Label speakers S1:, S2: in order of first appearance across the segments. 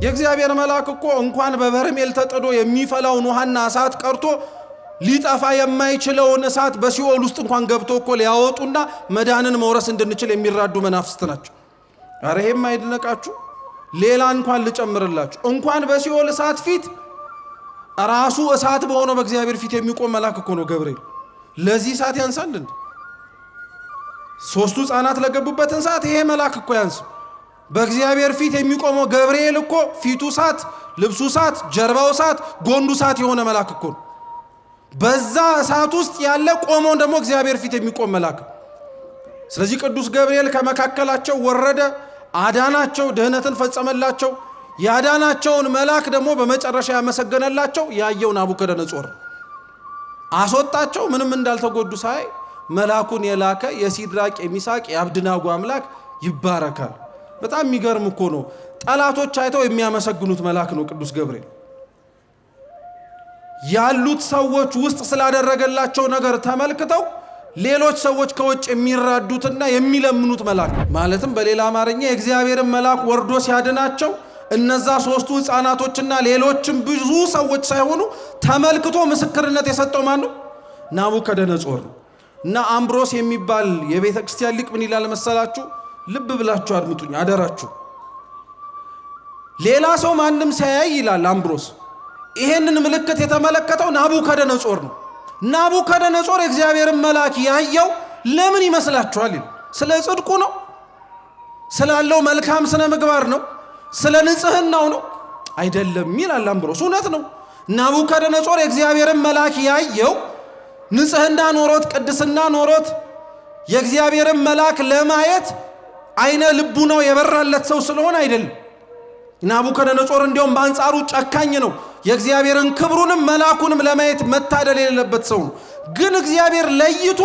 S1: የእግዚአብሔር መልአክ እኮ እንኳን በበርሜል ተጥዶ የሚፈላውን ውሃና እሳት ቀርቶ ሊጠፋ የማይችለውን እሳት በሲኦል ውስጥ እንኳን ገብቶ እኮ ሊያወጡና መዳንን መውረስ እንድንችል የሚራዱ መናፍስት ናቸው። አረ ይሄም አይደነቃችሁ? ሌላ እንኳን ልጨምርላችሁ። እንኳን በሲኦል እሳት ፊት ራሱ እሳት በሆነው በእግዚአብሔር ፊት የሚቆም መልአክ እኮ ነው ገብርኤል። ለዚህ እሳት ያንሳል እንዴ? ሶስቱ ሕፃናት ለገቡበትን እሳት ይሄ መልአክ እኮ ያንስ? በእግዚአብሔር ፊት የሚቆመው ገብርኤል እኮ ፊቱ እሳት፣ ልብሱ እሳት፣ ጀርባው እሳት፣ ጎንዱ እሳት የሆነ መልአክ እኮ ነው። በዛ እሳት ውስጥ ያለ ቆሞ ደግሞ እግዚአብሔር ፊት የሚቆም መልአክ። ስለዚህ ቅዱስ ገብርኤል ከመካከላቸው ወረደ፣ አዳናቸው፣ ድህነትን ፈጸመላቸው። ያዳናቸውን መልአክ ደግሞ በመጨረሻ ያመሰገነላቸው ያየው ናቡከደነጾር አስወጣቸው። ምንም እንዳልተጎዱ ሳይ መልአኩን የላከ የሲድራቅ የሚሳቅ የአብድናጎ አምላክ ይባረካል። በጣም የሚገርም እኮ ነው። ጠላቶች አይተው የሚያመሰግኑት መልአክ ነው ቅዱስ ገብርኤል። ያሉት ሰዎች ውስጥ ስላደረገላቸው ነገር ተመልክተው ሌሎች ሰዎች ከውጭ የሚራዱትና የሚለምኑት መልአክ ማለትም በሌላ አማርኛ የእግዚአብሔርን መልአክ ወርዶ ሲያድናቸው እነዛ ሶስቱ ሕፃናቶችና ሌሎችም ብዙ ሰዎች ሳይሆኑ ተመልክቶ ምስክርነት የሰጠው ማን ነው? ናቡከደነጾር ነው። እና አምብሮስ የሚባል የቤተ ክርስቲያን ሊቅ ምን ይላል መሰላችሁ? ልብ ብላችሁ አድምጡኝ አደራችሁ። ሌላ ሰው ማንም ሳያይ ይላል አምብሮስ፣ ይሄንን ምልክት የተመለከተው ናቡከደነጾር ነው። ናቡከደነጾር የእግዚአብሔርን መልአክ ያየው ለምን ይመስላችኋል? ስለ ጽድቁ ነው? ስላለው መልካም ስነ ምግባር ነው? ስለ ንጽህናው ነው? አይደለም ይላል አምብሮስ። እውነት ነው። ናቡከደነጾር የእግዚአብሔርን መልአክ ያየው ንጽህና ኖሮት ቅድስና ኖሮት የእግዚአብሔርን መልአክ ለማየት አይነ ልቡናው የበራለት ሰው ስለሆነ አይደለም። ናቡከደነጾር እንዲያውም በአንጻሩ ጨካኝ ነው። የእግዚአብሔርን ክብሩንም መልአኩንም ለማየት መታደል የሌለበት ሰው ነው። ግን እግዚአብሔር ለይቶ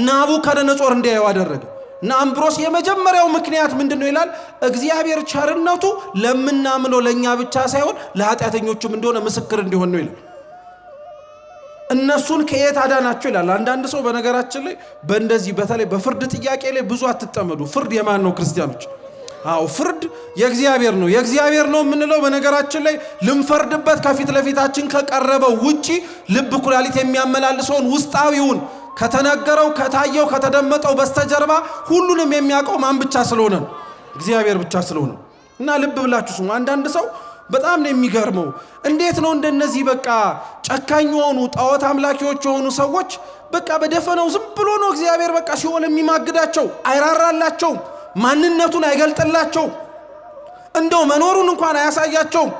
S1: ናቡከደነጾር እንዲያየው አደረገ። እና አምብሮስ የመጀመሪያው ምክንያት ምንድነው ይላል? እግዚአብሔር ቸርነቱ ለምናምነው ለኛ ብቻ ሳይሆን ለኃጢአተኞችም እንደሆነ ምስክር እንዲሆን ነው ይላል። እነሱን ከየት አዳናቸው ይላል። አንዳንድ ሰው በነገራችን ላይ በእንደዚህ በተለይ በፍርድ ጥያቄ ላይ ብዙ አትጠመዱ። ፍርድ የማን ነው? ክርስቲያኖች። አዎ ፍርድ የእግዚአብሔር ነው። የእግዚአብሔር ነው የምንለው በነገራችን ላይ ልንፈርድበት ከፊት ለፊታችን ከቀረበው ውጪ ልብ ኩላሊት የሚያመላልሰውን ውስጣዊውን ከተነገረው ከታየው ከተደመጠው በስተጀርባ ሁሉንም የሚያውቀው ማን ብቻ ስለሆነ ነው? እግዚአብሔር ብቻ ስለሆነ። እና ልብ ብላችሁ ስሙ። አንዳንድ ሰው በጣም ነው የሚገርመው። እንዴት ነው እንደነዚህ በቃ ጨካኝ የሆኑ ጣዖት አምላኪዎች የሆኑ ሰዎች በቃ በደፈነው ዝም ብሎ ነው እግዚአብሔር በቃ ሲኦል የሚማግዳቸው? አይራራላቸውም፣ ማንነቱን አይገልጥላቸውም፣ እንደው መኖሩን እንኳን አያሳያቸውም።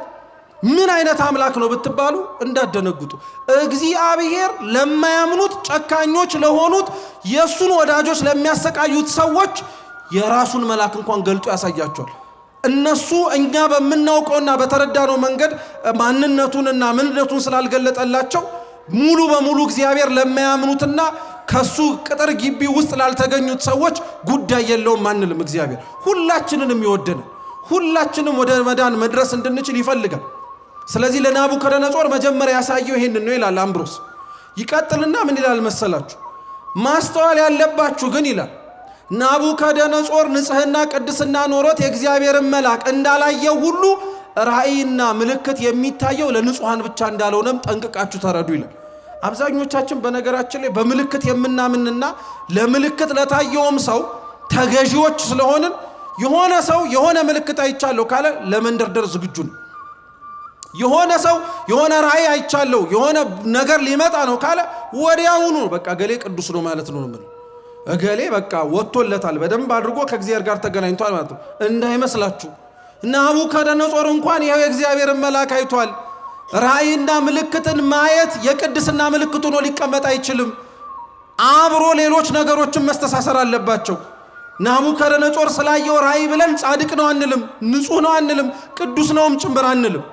S1: ምን አይነት አምላክ ነው ብትባሉ እንዳደነግጡ። እግዚአብሔር ለማያምኑት ጨካኞች ለሆኑት የሱን ወዳጆች ለሚያሰቃዩት ሰዎች የራሱን መልአክ እንኳን ገልጦ ያሳያቸዋል። እነሱ እኛ በምናውቀውና በተረዳነው መንገድ ማንነቱንና ምንነቱን ስላልገለጠላቸው ሙሉ በሙሉ እግዚአብሔር ለማያምኑትና ከሱ ቅጥር ግቢ ውስጥ ላልተገኙት ሰዎች ጉዳይ የለውም አንልም። እግዚአብሔር ሁላችንንም ይወደን፣ ሁላችንም ወደ መዳን መድረስ እንድንችል ይፈልጋል። ስለዚህ ለናቡከደነጾር መጀመሪያ ያሳየው ይሄንን ነው ይላል አምብሮስ። ይቀጥልና ምን ይላል መሰላችሁ? ማስተዋል ያለባችሁ ግን ይላል ናቡከደነጾር ንጽህና ቅድስና ኖሮት የእግዚአብሔርን መልአክ እንዳላየው ሁሉ ራእይና ምልክት የሚታየው ለንጹሃን ብቻ እንዳልሆነም ጠንቅቃችሁ ተረዱ ይላል። አብዛኞቻችን በነገራችን ላይ በምልክት የምናምንና ለምልክት ለታየውም ሰው ተገዢዎች ስለሆንን የሆነ ሰው የሆነ ምልክት አይቻለሁ ካለ ለመንደርደር ዝግጁ ነው። የሆነ ሰው የሆነ ራእይ አይቻለሁ የሆነ ነገር ሊመጣ ነው ካለ ወዲያውኑ በቃ ገሌ ቅዱስ ነው ማለት ነው ማለት እገሌ በቃ ወጥቶለታል በደንብ አድርጎ ከእግዚአብሔር ጋር ተገናኝቷል ማለት ነው። እንዳይመስላችሁ ናቡከደነጾር እንኳን ይሄው የእግዚአብሔርን መልአክ አይቷል። ራእይና ምልክትን ማየት የቅድስና ምልክት ሆኖ ሊቀመጥ አይችልም። አብሮ ሌሎች ነገሮችን መስተሳሰር አለባቸው። ናቡከደነጾር ስላየው ራእይ ብለን ጻድቅ ነው አንልም፣ ንጹህ ነው አንልም፣ ቅዱስ ነውም ጭምር አንልም።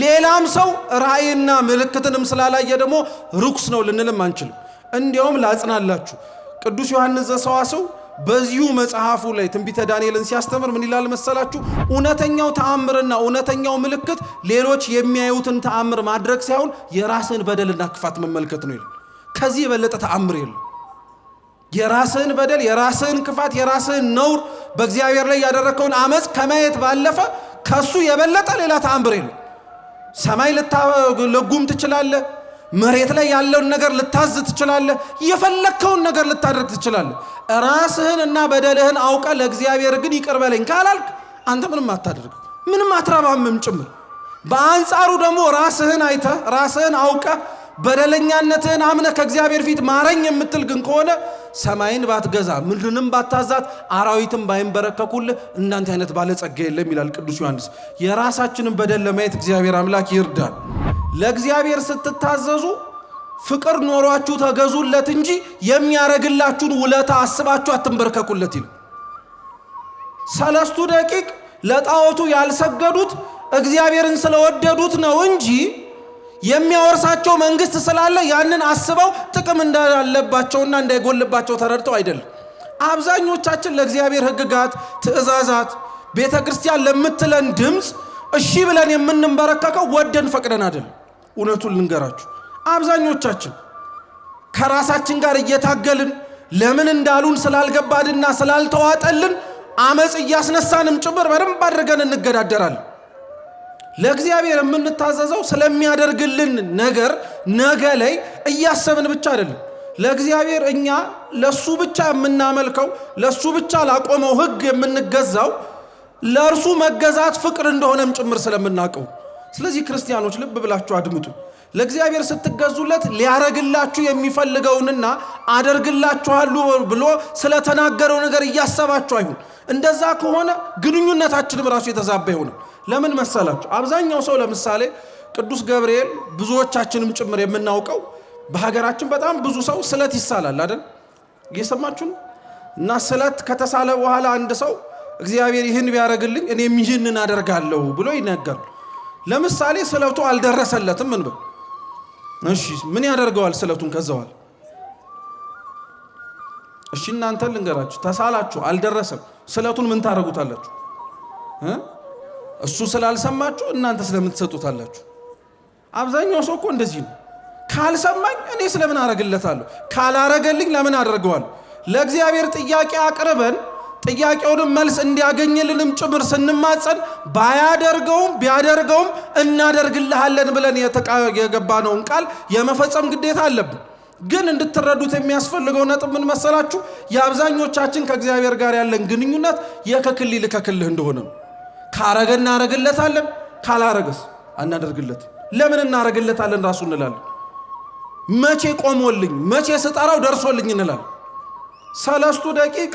S1: ሌላም ሰው ራእይና ምልክትንም ስላላየ ደግሞ ርኩስ ነው ልንልም አንችልም። እንዲያውም ላጽናላችሁ ቅዱስ ዮሐንስ ዘሰዋስው በዚሁ መጽሐፉ ላይ ትንቢተ ዳንኤልን ሲያስተምር ምን ይላል መሰላችሁ? እውነተኛው ተአምርና እውነተኛው ምልክት ሌሎች የሚያዩትን ተአምር ማድረግ ሳይሆን የራስን በደልና ክፋት መመልከት ነው ይላል። ከዚህ የበለጠ ተአምር የለም። የራስን በደል፣ የራስን ክፋት፣ የራስን ነውር በእግዚአብሔር ላይ ያደረከውን አመጽ ከማየት ባለፈ ከሱ የበለጠ ሌላ ተአምር የለም። ሰማይ ልታለጉም ትችላለህ። መሬት ላይ ያለውን ነገር ልታዝ ትችላለህ። የፈለከውን ነገር ልታደርግ ትችላለህ። ራስህን እና በደልህን አውቀ ለእግዚአብሔር ግን ይቅር በለኝ ካላልክ አንተ ምንም አታደርግ፣ ምንም አትረባምም ጭምር። በአንጻሩ ደግሞ ራስህን አይተ ራስህን አውቀ በደለኛነትህን አምነ ከእግዚአብሔር ፊት ማረኝ የምትል ግን ከሆነ ሰማይን ባትገዛ ምድርንም ባታዛት አራዊትም ባይንበረከኩልህ እንዳንተ አይነት ባለጸጋ የለም ይላል ቅዱስ ዮሐንስ። የራሳችንን በደል ለማየት እግዚአብሔር አምላክ ይርዳል። ለእግዚአብሔር ስትታዘዙ ፍቅር ኖሯችሁ ተገዙለት እንጂ የሚያረግላችሁን ውለታ አስባችሁ አትንበርከኩለት ይላል። 3 ደቂቅ ለጣዖቱ ያልሰገዱት እግዚአብሔርን ስለወደዱት ነው እንጂ የሚያወርሳቸው መንግስት ስላለ ያንን አስበው ጥቅም እንዳለባቸውና እንዳይጎልባቸው ተረድተው አይደለም። አብዛኞቻችን ለእግዚአብሔር ሕግጋት፣ ትእዛዛት፣ ቤተ ክርስቲያን ለምትለን ድምፅ እሺ ብለን የምንበረከከው ወደን ፈቅደን አይደለም። እውነቱን ልንገራችሁ፣ አብዛኞቻችን ከራሳችን ጋር እየታገልን ለምን እንዳሉን ስላልገባንና ስላልተዋጠልን አመጽ እያስነሳንም ጭምር በደንብ አድርገን እንገዳደራለን። ለእግዚአብሔር የምንታዘዘው ስለሚያደርግልን ነገር ነገ ላይ እያሰብን ብቻ አይደለም። ለእግዚአብሔር እኛ ለሱ ብቻ የምናመልከው ለሱ ብቻ ላቆመው ሕግ የምንገዛው ለእርሱ መገዛት ፍቅር እንደሆነም ጭምር ስለምናውቀው። ስለዚህ ክርስቲያኖች ልብ ብላችሁ አድምጡ። ለእግዚአብሔር ስትገዙለት ሊያረግላችሁ የሚፈልገውንና አደርግላችኋለሁ ብሎ ስለተናገረው ነገር እያሰባችሁ አይሁን። እንደዛ ከሆነ ግንኙነታችንም ራሱ የተዛባ ይሆናል። ለምን መሰላችሁ? አብዛኛው ሰው ለምሳሌ ቅዱስ ገብርኤል ብዙዎቻችንም ጭምር የምናውቀው በሀገራችን በጣም ብዙ ሰው ስለት ይሳላል አይደል? እየሰማችሁ ነው። እና ስለት ከተሳለ በኋላ አንድ ሰው እግዚአብሔር ይህን ቢያደርግልኝ እኔም ይህንን አደርጋለሁ ብሎ ይነገራል። ለምሳሌ ስለቱ አልደረሰለትም ምን በል እሺ፣ ምን ያደርገዋል ስለቱን? ከዛዋል እሺ፣ እናንተ ልንገራችሁ፣ ተሳላችሁ አልደረሰም፣ ስለቱን ምን ታደርጉታላችሁ? እሱ ስላልሰማችሁ እናንተ ስለምን ትሰጡታላችሁ? አብዛኛው ሰው እኮ እንደዚህ ነው። ካልሰማኝ እኔ ስለምን አደርግለታለሁ? ካላረገልኝ ለምን አደርገዋለሁ? ለእግዚአብሔር ጥያቄ አቅርበን ጥያቄውንም መልስ እንዲያገኝልንም ጭምር ስንማጸን ባያደርገውም ቢያደርገውም እናደርግልሃለን ብለን የገባነውን ቃል የመፈጸም ግዴታ አለብን። ግን እንድትረዱት የሚያስፈልገው ነጥብ ምን መሰላችሁ? የአብዛኞቻችን ከእግዚአብሔር ጋር ያለን ግንኙነት የከክልል ከክልህ እንደሆነ ነው። ካረገ እናረግለታለን፣ ካላረገስ አናደርግለትም። ለምን እናረግለታለን ራሱ እንላለን። መቼ ቆሞልኝ መቼ ስጠራው ደርሶልኝ እንላለን። 3 ደቂቅ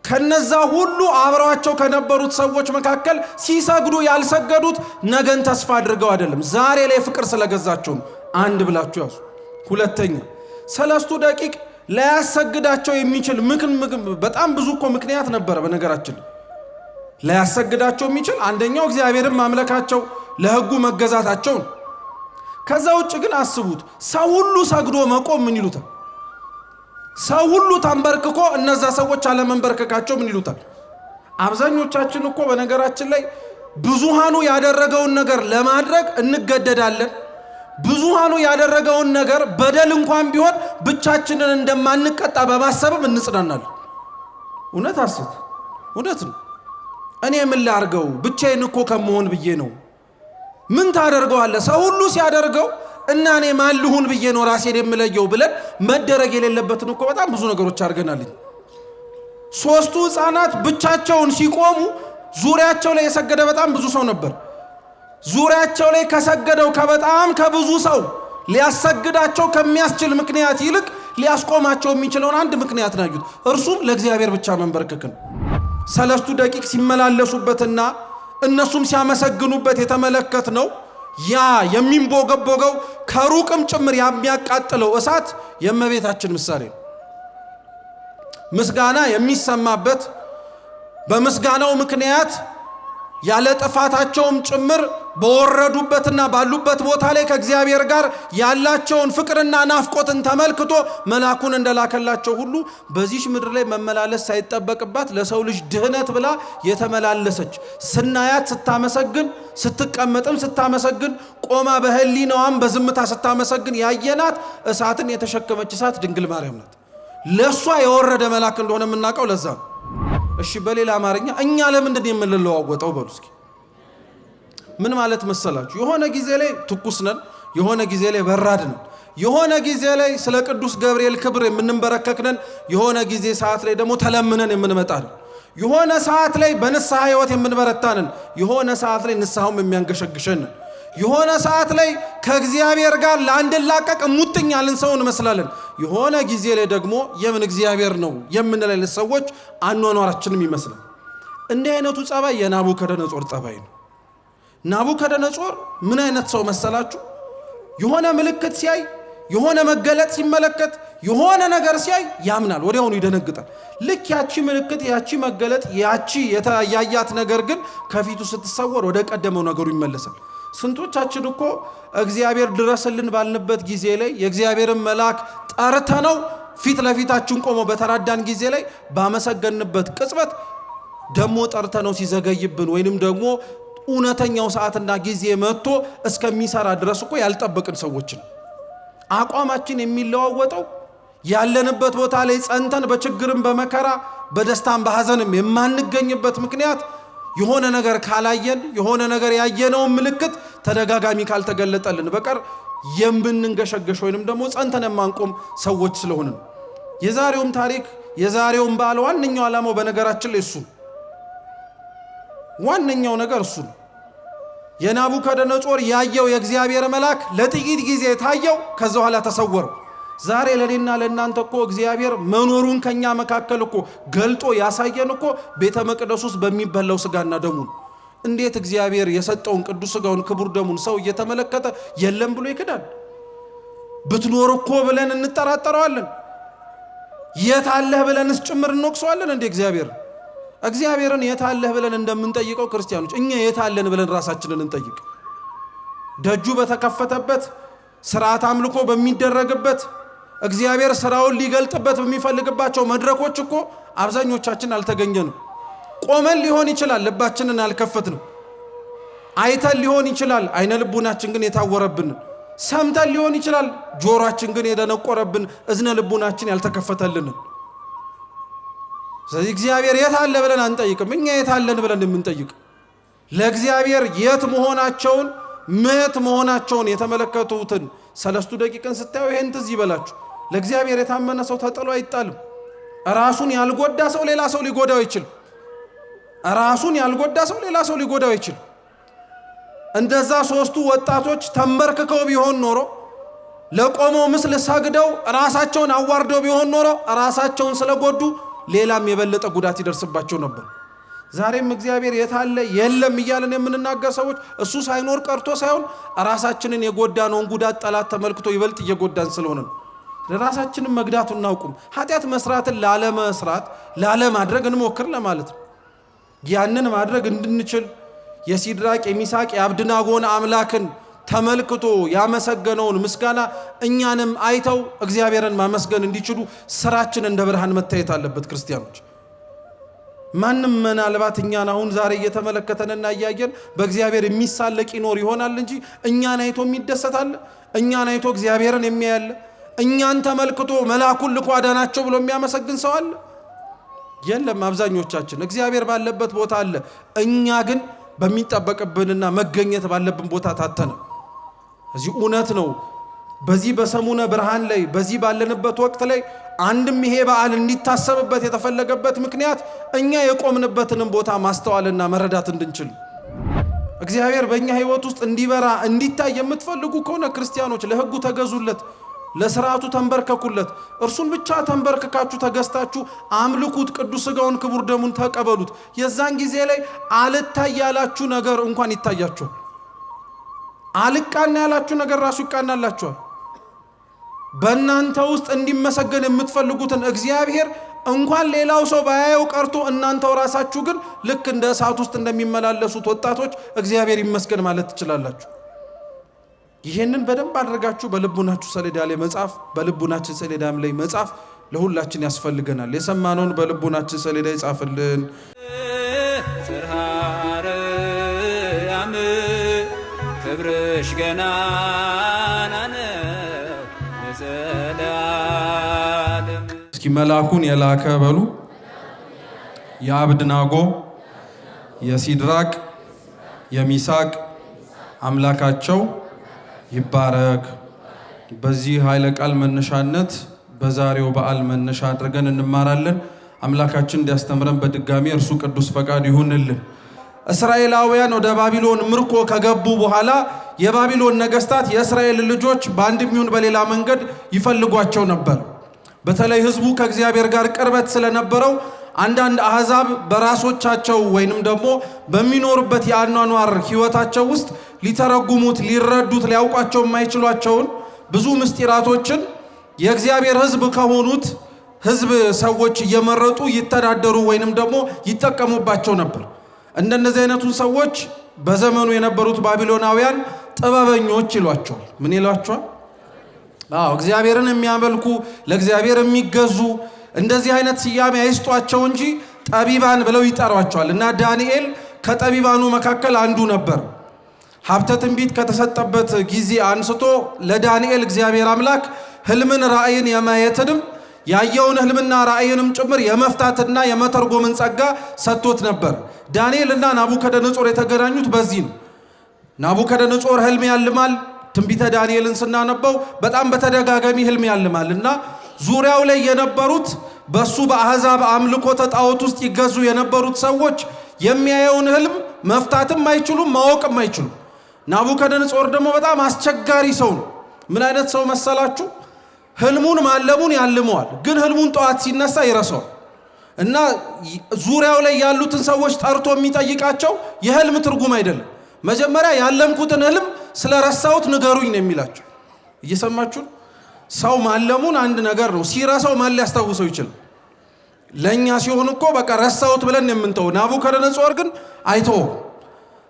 S1: ከነዛ ሁሉ አብረዋቸው ከነበሩት ሰዎች መካከል ሲሰግዱ ያልሰገዱት ነገን ተስፋ አድርገው አይደለም፣ ዛሬ ላይ ፍቅር ስለገዛቸው ነው። አንድ ብላችሁ ያዙ። ሁለተኛ 3 ደቂቅ ላያሰግዳቸው የሚችል በጣም ብዙ እኮ ምክንያት ነበረ። በነገራችን ላያሰግዳቸው የሚችል አንደኛው እግዚአብሔርን ማምለካቸው፣ ለሕጉ መገዛታቸው ነው። ከዛ ውጭ ግን አስቡት፣ ሰው ሁሉ ሰግዶ መቆም ምን ይሉታል? ሰው ሁሉ ተንበርክኮ እነዛ ሰዎች አለመንበርከካቸው ምን ይሉታል? አብዛኞቻችን እኮ በነገራችን ላይ ብዙሃኑ ያደረገውን ነገር ለማድረግ እንገደዳለን። ብዙሃኑ ያደረገውን ነገር በደል እንኳን ቢሆን ብቻችንን እንደማንቀጣ በማሰብም እንጽናናለን። እውነት አስት እውነት ነው። እኔ ምን ላርገው ብቻዬን እኮ ከመሆን ብዬ ነው። ምን ታደርገዋለህ? ሰው ሁሉ ሲያደርገው እና እኔ ማን ልሁን ብዬ ነው ራሴን የምለየው ብለን መደረግ የሌለበትን እኮ በጣም ብዙ ነገሮች አድርገናል። 3ቱ ሕፃናት ብቻቸውን ሲቆሙ ዙሪያቸው ላይ የሰገደ በጣም ብዙ ሰው ነበር። ዙሪያቸው ላይ ከሰገደው ከበጣም ከብዙ ሰው ሊያሰግዳቸው ከሚያስችል ምክንያት ይልቅ ሊያስቆማቸው የሚችለውን አንድ ምክንያት ናዩት። እርሱም ለእግዚአብሔር ብቻ መንበርከክን 3 ደቂቅ ሲመላለሱበትና እነሱም ሲያመሰግኑበት የተመለከት ነው። ያ የሚንቦገቦገው ከሩቅም ጭምር የሚያቃጥለው እሳት የእመቤታችን ምሳሌ ነው። ምስጋና የሚሰማበት በምስጋናው ምክንያት ያለ ጥፋታቸውም ጭምር በወረዱበትና ባሉበት ቦታ ላይ ከእግዚአብሔር ጋር ያላቸውን ፍቅርና ናፍቆትን ተመልክቶ መልአኩን እንደላከላቸው ሁሉ በዚች ምድር ላይ መመላለስ ሳይጠበቅባት ለሰው ልጅ ድህነት ብላ የተመላለሰች ስናያት ስታመሰግን፣ ስትቀመጥም ስታመሰግን፣ ቆማ በህሊናዋም በዝምታ ስታመሰግን ያየናት እሳትን የተሸከመች እሳት ድንግል ማርያም ናት። ለሷ የወረደ መልአክ እንደሆነ የምናውቀው ለዛ ነው። እሺ በሌላ አማርኛ እኛ ለምንድን የምንለዋወጠው? በሉ እስኪ ምን ማለት መሰላችሁ? የሆነ ጊዜ ላይ ትኩስ ነን፣ የሆነ ጊዜ ላይ በራድ ነን፣ የሆነ ጊዜ ላይ ስለ ቅዱስ ገብርኤል ክብር የምንበረከክ ነን፣ የሆነ ጊዜ ሰዓት ላይ ደግሞ ተለምነን የምንመጣ ነን። የሆነ ሰዓት ላይ በንስሐ ህይወት የምንበረታ ነን፣ የሆነ ሰዓት ላይ ንስሐውም የሚያንገሸግሸን ነን። የሆነ ሰዓት ላይ ከእግዚአብሔር ጋር ላንድላቀቅ ሙጥኝ ያልን ሰው እንመስላለን። የሆነ ጊዜ ላይ ደግሞ የምን እግዚአብሔር ነው የምንላለን ሰዎች አኗኗራችንም ይመስላል። እንዲህ አይነቱ ጸባይ የናቡከደነጾር ጸባይ ነው። ናቡከደነጾር ምን አይነት ሰው መሰላችሁ? የሆነ ምልክት ሲያይ፣ የሆነ መገለጥ ሲመለከት፣ የሆነ ነገር ሲያይ ያምናል፣ ወዲያውኑ ይደነግጣል። ልክ ያቺ ምልክት፣ ያቺ መገለጥ፣ ያቺ ያያት ነገር ግን ከፊቱ ስትሰወር ወደ ቀደመው ነገሩ ይመለሳል። ስንቶቻችን እኮ እግዚአብሔር ድረስልን ባልንበት ጊዜ ላይ የእግዚአብሔርን መልአክ ጠርተነው ፊት ለፊታችን ቆሞ በተራዳን ጊዜ ላይ ባመሰገንበት ቅጽበት ደሞ ጠርተነው ሲዘገይብን ወይንም ደግሞ እውነተኛው ሰዓትና ጊዜ መጥቶ እስከሚሰራ ድረስ እኮ ያልጠበቅን ሰዎች ነው። አቋማችን የሚለዋወጠው ያለንበት ቦታ ላይ ጸንተን በችግርም በመከራ በደስታም በሐዘንም የማንገኝበት ምክንያት የሆነ ነገር ካላየን፣ የሆነ ነገር ያየነውን ምልክት ተደጋጋሚ ካልተገለጠልን በቀር የምንንገሸገሽ ወይንም ደግሞ ጸንተን የማንቆም ሰዎች ስለሆነ ነው። የዛሬውም ታሪክ የዛሬውም በዓል ዋነኛው ዓላማው በነገራችን ላይ እሱ ዋነኛው ነገር እሱ ነው። የናቡከደነጾር ያየው የእግዚአብሔር መልአክ ለጥቂት ጊዜ ታየው፣ ከዛ በኋላ ተሰወረው። ዛሬ ለኔና ለእናንተ እኮ እግዚአብሔር መኖሩን ከኛ መካከል እኮ ገልጦ ያሳየን እኮ ቤተ መቅደስ ውስጥ በሚበላው ስጋና ደሙ። እንዴት እግዚአብሔር የሰጠውን ቅዱስ ስጋውን ክቡር ደሙን ሰው እየተመለከተ የለም ብሎ ይክዳል? ብትኖር እኮ ብለን እንጠራጠረዋለን። የት አለህ ብለንስ ጭምር እንወቅሰዋለን። እንዴ እግዚአብሔርን የት አለህ ብለን እንደምንጠይቀው ክርስቲያኖች እኛ የት አለን ብለን ራሳችንን እንጠይቅ። ደጁ በተከፈተበት ስርዓት አምልኮ በሚደረግበት እግዚአብሔር ስራውን ሊገልጥበት በሚፈልግባቸው መድረኮች እኮ አብዛኞቻችን አልተገኘንም። ቆመን ሊሆን ይችላል፣ ልባችንን አልከፈትንም። አይተን ሊሆን ይችላል፣ አይነ ልቡናችን ግን የታወረብን። ሰምተን ሊሆን ይችላል፣ ጆሮአችን ግን የደነቆረብን፣ እዝነ ልቡናችን ያልተከፈተልን። ስለዚህ እግዚአብሔር የት አለ ብለን አንጠይቅም። እኛ የት አለን ብለን የምንጠይቅ ለእግዚአብሔር የት መሆናቸውን የተመለከቱትን 3 ደቂቃን ስታዩ ይሄን ትዝ ይበላችሁ። ለእግዚአብሔር የታመነ ሰው ተጥሎ አይጣልም። ራሱን ያልጎዳ ሰው ሌላ ሰው ሊጎዳው ይችላል። እንደዛ 3ቱ ወጣቶች ተንበርክከው ቢሆን ኖሮ ለቆመው ምስል ሰግደው ራሳቸውን አዋርደው ቢሆን ኖሮ ራሳቸውን ስለጎዱ ሌላም የበለጠ ጉዳት ይደርስባቸው ነበር። ዛሬም እግዚአብሔር የታለ የለም እያለን የምንናገር ሰዎች እሱ ሳይኖር ቀርቶ ሳይሆን ራሳችንን የጎዳነውን ጉዳት ጠላት ተመልክቶ ይበልጥ እየጎዳን ስለሆነ ነው። ለራሳችንን መግዳቱ እናውቁም። ኃጢአት መስራትን ላለማድረግ እንሞክር ለማለት ነው። ያንን ማድረግ እንድንችል የሲድራቅ የሚሳቅ የአብድናጎን አምላክን ተመልክቶ ያመሰገነውን ምስጋና እኛንም አይተው እግዚአብሔርን ማመስገን እንዲችሉ ስራችን እንደ ብርሃን መታየት አለበት። ክርስቲያኖች ማንም ምናልባት እኛን አሁን ዛሬ እየተመለከተንና እያየን በእግዚአብሔር የሚሳለቅ ይኖር ይሆናል እንጂ እኛን አይቶ የሚደሰታል? እኛን አይቶ እግዚአብሔርን የሚያያል? እኛን ተመልክቶ መልአኩን ልኮ አዳናቸው ብሎ የሚያመሰግን ሰው አለ? የለም። አብዛኞቻችን እግዚአብሔር ባለበት ቦታ አለ፣ እኛ ግን በሚጠበቅብንና መገኘት ባለብን ቦታ ታተነ። እዚህ እውነት ነው። በዚህ በሰሙነ ብርሃን ላይ በዚህ ባለንበት ወቅት ላይ አንድም ይሄ በዓል እንዲታሰብበት የተፈለገበት ምክንያት እኛ የቆምንበትንም ቦታ ማስተዋልና መረዳት እንድንችል። እግዚአብሔር በእኛ ሕይወት ውስጥ እንዲበራ እንዲታይ የምትፈልጉ ከሆነ ክርስቲያኖች ለሕጉ ተገዙለት፣ ለስርዓቱ ተንበርከኩለት። እርሱን ብቻ ተንበርክካችሁ ተገዝታችሁ አምልኩት፣ ቅዱስ ሥጋውን ክቡር ደሙን ተቀበሉት። የዛን ጊዜ ላይ አልታይ ያላችሁ ነገር እንኳን ይታያችኋል። አልቃና ያላችሁ ነገር ራሱ ይቃናላችኋል። በእናንተ ውስጥ እንዲመሰገን የምትፈልጉትን እግዚአብሔር እንኳን ሌላው ሰው ባያየው ቀርቶ እናንተው ራሳችሁ ግን ልክ እንደ እሳት ውስጥ እንደሚመላለሱት ወጣቶች እግዚአብሔር ይመስገን ማለት ትችላላችሁ። ይሄንን በደንብ አድርጋችሁ በልቡናችሁ ሰሌዳ ላይ መጻፍ፣ በልቡናችን ሰሌዳም ላይ መጻፍ ለሁላችን ያስፈልገናል። የሰማነውን በልቡናችን ሰሌዳ ይጻፍልን። ክብርሽ ገናና ነው ለዘላለም። እስኪ መልአኩን የላከ በሉ። የአብድናጎ የሲድራቅ የሚሳቅ አምላካቸው ይባረክ። በዚህ ኃይለ ቃል መነሻነት በዛሬው በዓል መነሻ አድርገን እንማራለን። አምላካችን እንዲያስተምረን በድጋሚ እርሱ ቅዱስ ፈቃድ ይሁንልን። እስራኤላውያን ወደ ባቢሎን ምርኮ ከገቡ በኋላ የባቢሎን ነገስታት የእስራኤል ልጆች በአንድም ይሁን በሌላ መንገድ ይፈልጓቸው ነበር። በተለይ ህዝቡ ከእግዚአብሔር ጋር ቅርበት ስለነበረው አንዳንድ አሕዛብ በራሶቻቸው ወይንም ደግሞ በሚኖሩበት የአኗኗር ህይወታቸው ውስጥ ሊተረጉሙት፣ ሊረዱት፣ ሊያውቋቸው የማይችሏቸውን ብዙ ምስጢራቶችን የእግዚአብሔር ህዝብ ከሆኑት ህዝብ ሰዎች እየመረጡ ይተዳደሩ ወይንም ደግሞ ይጠቀሙባቸው ነበር። እንደነዚህ አይነቱን ሰዎች በዘመኑ የነበሩት ባቢሎናውያን ጥበበኞች ይሏቸዋል። ምን ይሏቸዋል? እግዚአብሔርን የሚያመልኩ ለእግዚአብሔር የሚገዙ እንደዚህ አይነት ስያሜ አይስጧቸው እንጂ ጠቢባን ብለው ይጠሯቸዋል። እና ዳንኤል ከጠቢባኑ መካከል አንዱ ነበር። ሀብተ ትንቢት ከተሰጠበት ጊዜ አንስቶ ለዳንኤል እግዚአብሔር አምላክ ህልምን ራእይን የማየትንም ያየውን ህልምና ራእይንም ጭምር የመፍታትና የመተርጎምን ጸጋ ሰጥቶት ነበር። ዳንኤልና ናቡከደነጾር የተገናኙት በዚህ ነው። ናቡከደነጾር ህልም ያልማል። ትንቢተ ዳንኤልን ስናነበው በጣም በተደጋጋሚ ህልም ያልማል እና ዙሪያው ላይ የነበሩት በሱ በአሕዛብ አምልኮተ ጣዖት ውስጥ ይገዙ የነበሩት ሰዎች የሚያየውን ህልም መፍታትም አይችሉም፣ ማወቅም አይችሉም። ናቡከደነጾር ደግሞ በጣም አስቸጋሪ ሰው ነው። ምን አይነት ሰው መሰላችሁ? ህልሙን ማለሙን ያልመዋል፣ ግን ህልሙን ጠዋት ሲነሳ ይረሳዋል። እና ዙሪያው ላይ ያሉትን ሰዎች ጠርቶ የሚጠይቃቸው የህልም ትርጉም አይደለም። መጀመሪያ ያለምኩትን ህልም ስለረሳሁት ንገሩኝ ነው የሚላቸው። እየሰማችሁ? ሰው ማለሙን አንድ ነገር ነው፣ ሲረሳው ማን ሊያስታውሰው ይችላል? ለኛ ሲሆን እኮ በቃ ረሳሁት ብለን የምንተው። ናቡከደነጾር ግን አይተውም።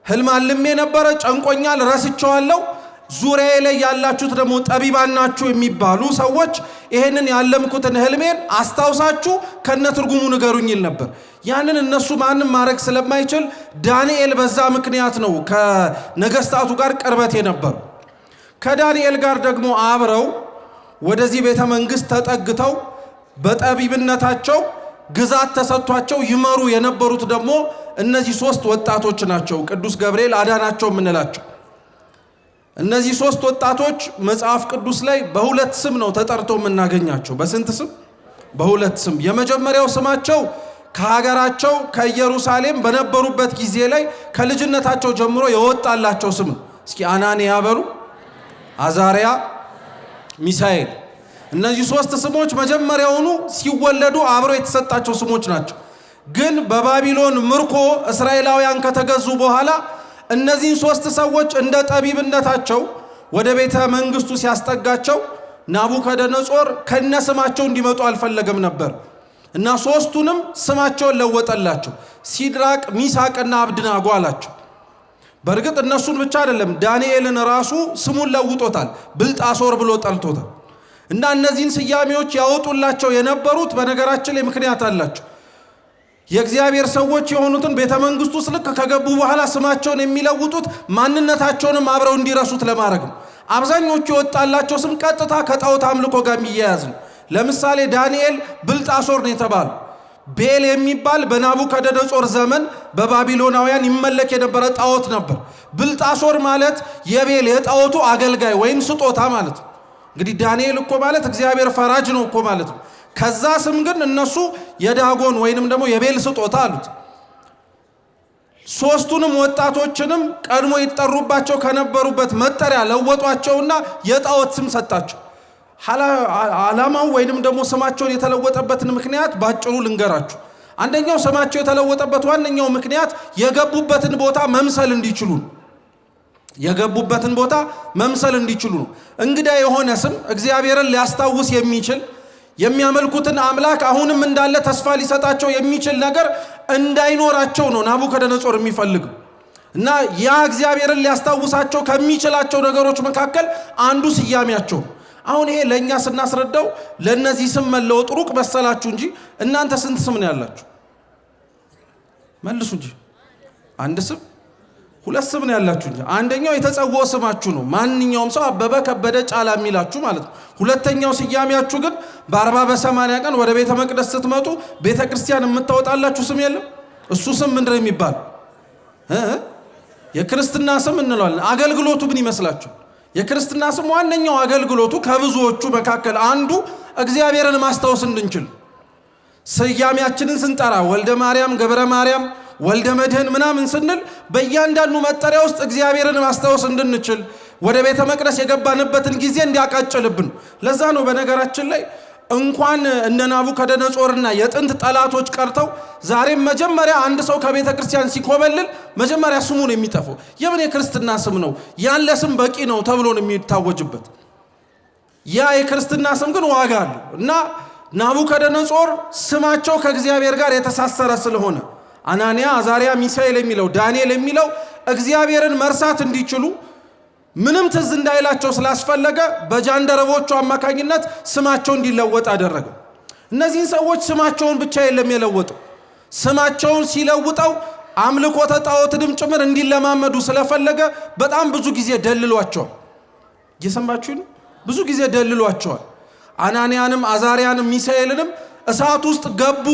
S1: ህልም አልሜ ነበረ፣ ጨንቆኛል፣ ረስቸዋለሁ። ዙሪያዬ ላይ ያላችሁት ደግሞ ጠቢባን ናችሁ የሚባሉ ሰዎች ይሄንን ያለምኩትን ህልሜን አስታውሳችሁ ከነ ትርጉሙ ንገሩኝ ይል ነበር። ያንን እነሱ ማንም ማድረግ ስለማይችል ዳንኤል በዛ ምክንያት ነው ከነገስታቱ ጋር ቅርበት የነበሩ። ከዳንኤል ጋር ደግሞ አብረው ወደዚህ ቤተ መንግስት ተጠግተው በጠቢብነታቸው ግዛት ተሰጥቷቸው ይመሩ የነበሩት ደግሞ እነዚህ ሶስት ወጣቶች ናቸው። ቅዱስ ገብርኤል አዳናቸው የምንላቸው እነዚህ ሶስት ወጣቶች መጽሐፍ ቅዱስ ላይ በሁለት ስም ነው ተጠርተው የምናገኛቸው። በስንት ስም? በሁለት ስም። የመጀመሪያው ስማቸው ከሀገራቸው ከኢየሩሳሌም በነበሩበት ጊዜ ላይ ከልጅነታቸው ጀምሮ የወጣላቸው ስም። እስኪ አናንያ በሉ፣ አዛሪያ፣ ሚሳኤል። እነዚህ ሶስት ስሞች መጀመሪያውኑ ሲወለዱ አብረው የተሰጣቸው ስሞች ናቸው። ግን በባቢሎን ምርኮ እስራኤላውያን ከተገዙ በኋላ እነዚህን ሶስት ሰዎች እንደ ጠቢብነታቸው ወደ ቤተ መንግስቱ ሲያስጠጋቸው ናቡከደነጾር ከነስማቸው እንዲመጡ አልፈለገም ነበር እና ሶስቱንም ስማቸውን ለወጠላቸው። ሲድራቅ፣ ሚሳቅና አብድናጎ አላቸው። በእርግጥ እነሱን ብቻ አይደለም፣ ዳንኤልን ራሱ ስሙን ለውጦታል። ብልጣሶር ብሎ ጠልቶታል። እና እነዚህን ስያሜዎች ያወጡላቸው የነበሩት በነገራችን ላይ ምክንያት አላቸው። የእግዚአብሔር ሰዎች የሆኑትን ቤተ መንግስቱ ውስጥ ልክ ከገቡ በኋላ ስማቸውን የሚለውጡት ማንነታቸውንም አብረው እንዲረሱት ለማድረግ ነው። አብዛኞቹ የወጣላቸው ስም ቀጥታ ከጣዖት አምልኮ ጋር የሚያያዝ ነው። ለምሳሌ ዳንኤል ብልጣሶር ነው የተባለው። ቤል የሚባል በናቡከደነጾር ዘመን በባቢሎናውያን ይመለክ የነበረ ጣዖት ነበር። ብልጣሶር ማለት የቤል የጣዖቱ አገልጋይ ወይም ስጦታ ማለት ነው። እንግዲህ ዳንኤል እኮ ማለት እግዚአብሔር ፈራጅ ነው እኮ ማለት ነው። ከዛ ስም ግን እነሱ የዳጎን ወይንም ደግሞ የቤል ስጦታ አሉት። ሶስቱንም ወጣቶችንም ቀድሞ ይጠሩባቸው ከነበሩበት መጠሪያ ለወጧቸውና የጣዖት ስም ሰጣቸው። ዓላማው ወይንም ደግሞ ስማቸውን የተለወጠበትን ምክንያት ባጭሩ ልንገራችሁ። አንደኛው ስማቸው የተለወጠበት ዋነኛው ምክንያት የገቡበትን ቦታ መምሰል እንዲችሉ ነው። የገቡበትን ቦታ መምሰል እንዲችሉ ነው። እንግዳ የሆነ ስም እግዚአብሔርን ሊያስታውስ የሚችል የሚያመልኩትን አምላክ አሁንም እንዳለ ተስፋ ሊሰጣቸው የሚችል ነገር እንዳይኖራቸው ነው ናቡከደነጾር የሚፈልገው። እና ያ እግዚአብሔርን ሊያስታውሳቸው ከሚችላቸው ነገሮች መካከል አንዱ ስያሜያቸው። አሁን ይሄ ለእኛ ስናስረዳው ለእነዚህ ስም መለወጥ ሩቅ መሰላችሁ እንጂ እናንተ ስንት ስም ነው ያላችሁ? መልሱ እንጂ። አንድ ስም ሁለት ስም ነው ያላችሁ እንጂ። አንደኛው የተጸውዖ ስማችሁ ነው። ማንኛውም ሰው አበበ፣ ከበደ፣ ጫላ የሚላችሁ ማለት ነው። ሁለተኛው ስያሜያችሁ ግን በ40 በ80 ቀን ወደ ቤተ መቅደስ ስትመጡ ቤተ ክርስቲያን የምታወጣላችሁ ስም የለም። እሱ ስም ምንድነው የሚባል? የክርስትና ስም እንለዋለን። አገልግሎቱ ምን ይመስላችሁ? የክርስትና ስም ዋነኛው አገልግሎቱ ከብዙዎቹ መካከል አንዱ እግዚአብሔርን ማስታወስ እንድንችል ስያሜያችንን ስንጠራ ወልደ ማርያም፣ ገብረ ማርያም፣ ወልደ መድህን ምናምን ስንል በእያንዳንዱ መጠሪያ ውስጥ እግዚአብሔርን ማስታወስ እንድንችል ወደ ቤተ መቅደስ የገባንበትን ጊዜ እንዲያቃጭልብን። ለዛ ነው በነገራችን ላይ እንኳን እነ ናቡከደነጾርና የጥንት ጠላቶች ቀርተው ዛሬም መጀመሪያ አንድ ሰው ከቤተ ክርስቲያን ሲኮበልል መጀመሪያ ስሙ ነው የሚጠፋው። የምን የክርስትና ስም ነው? ያለ ስም በቂ ነው ተብሎ ነው የሚታወጅበት። ያ የክርስትና ስም ግን ዋጋ አለው እና ናቡከደነጾር ስማቸው ከእግዚአብሔር ጋር የተሳሰረ ስለሆነ አናንያ፣ አዛሪያ፣ ሚሳኤል የሚለው ዳንኤል የሚለው እግዚአብሔርን መርሳት እንዲችሉ ምንም ትዝ እንዳይላቸው ስላስፈለገ በጃንደረቦቹ አማካኝነት ስማቸው እንዲለወጥ አደረገ። እነዚህን ሰዎች ስማቸውን ብቻ የለም የለወጠው፣ ስማቸውን ሲለውጠው አምልኮተ ጣዖትንም ጭምር እንዲለማመዱ ስለፈለገ በጣም ብዙ ጊዜ ደልሏቸዋል። እየሰማችሁ ነው? ብዙ ጊዜ ደልሏቸዋል። አናንያንም አዛሪያንም ሚሳኤልንም እሳት ውስጥ ገቡ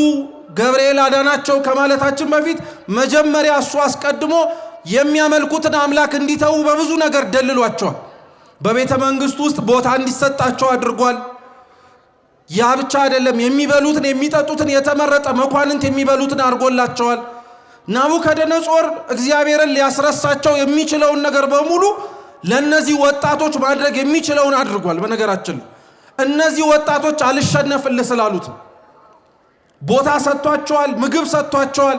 S1: ገብርኤል አዳናቸው ከማለታችን በፊት መጀመሪያ እሱ አስቀድሞ የሚያመልኩትን አምላክ እንዲተዉ በብዙ ነገር ደልሏቸዋል። በቤተ መንግስት ውስጥ ቦታ እንዲሰጣቸው አድርጓል። ያ ብቻ አይደለም፣ የሚበሉትን የሚጠጡትን የተመረጠ መኳንንት የሚበሉትን አድርጎላቸዋል። ናቡከደነጾር እግዚአብሔርን ሊያስረሳቸው የሚችለውን ነገር በሙሉ ለነዚህ ወጣቶች ማድረግ የሚችለውን አድርጓል። በነገራችን እነዚህ ወጣቶች አልሸነፍልህ ስላሉት ቦታ ሰጥቷቸዋል፣ ምግብ ሰጥቷቸዋል።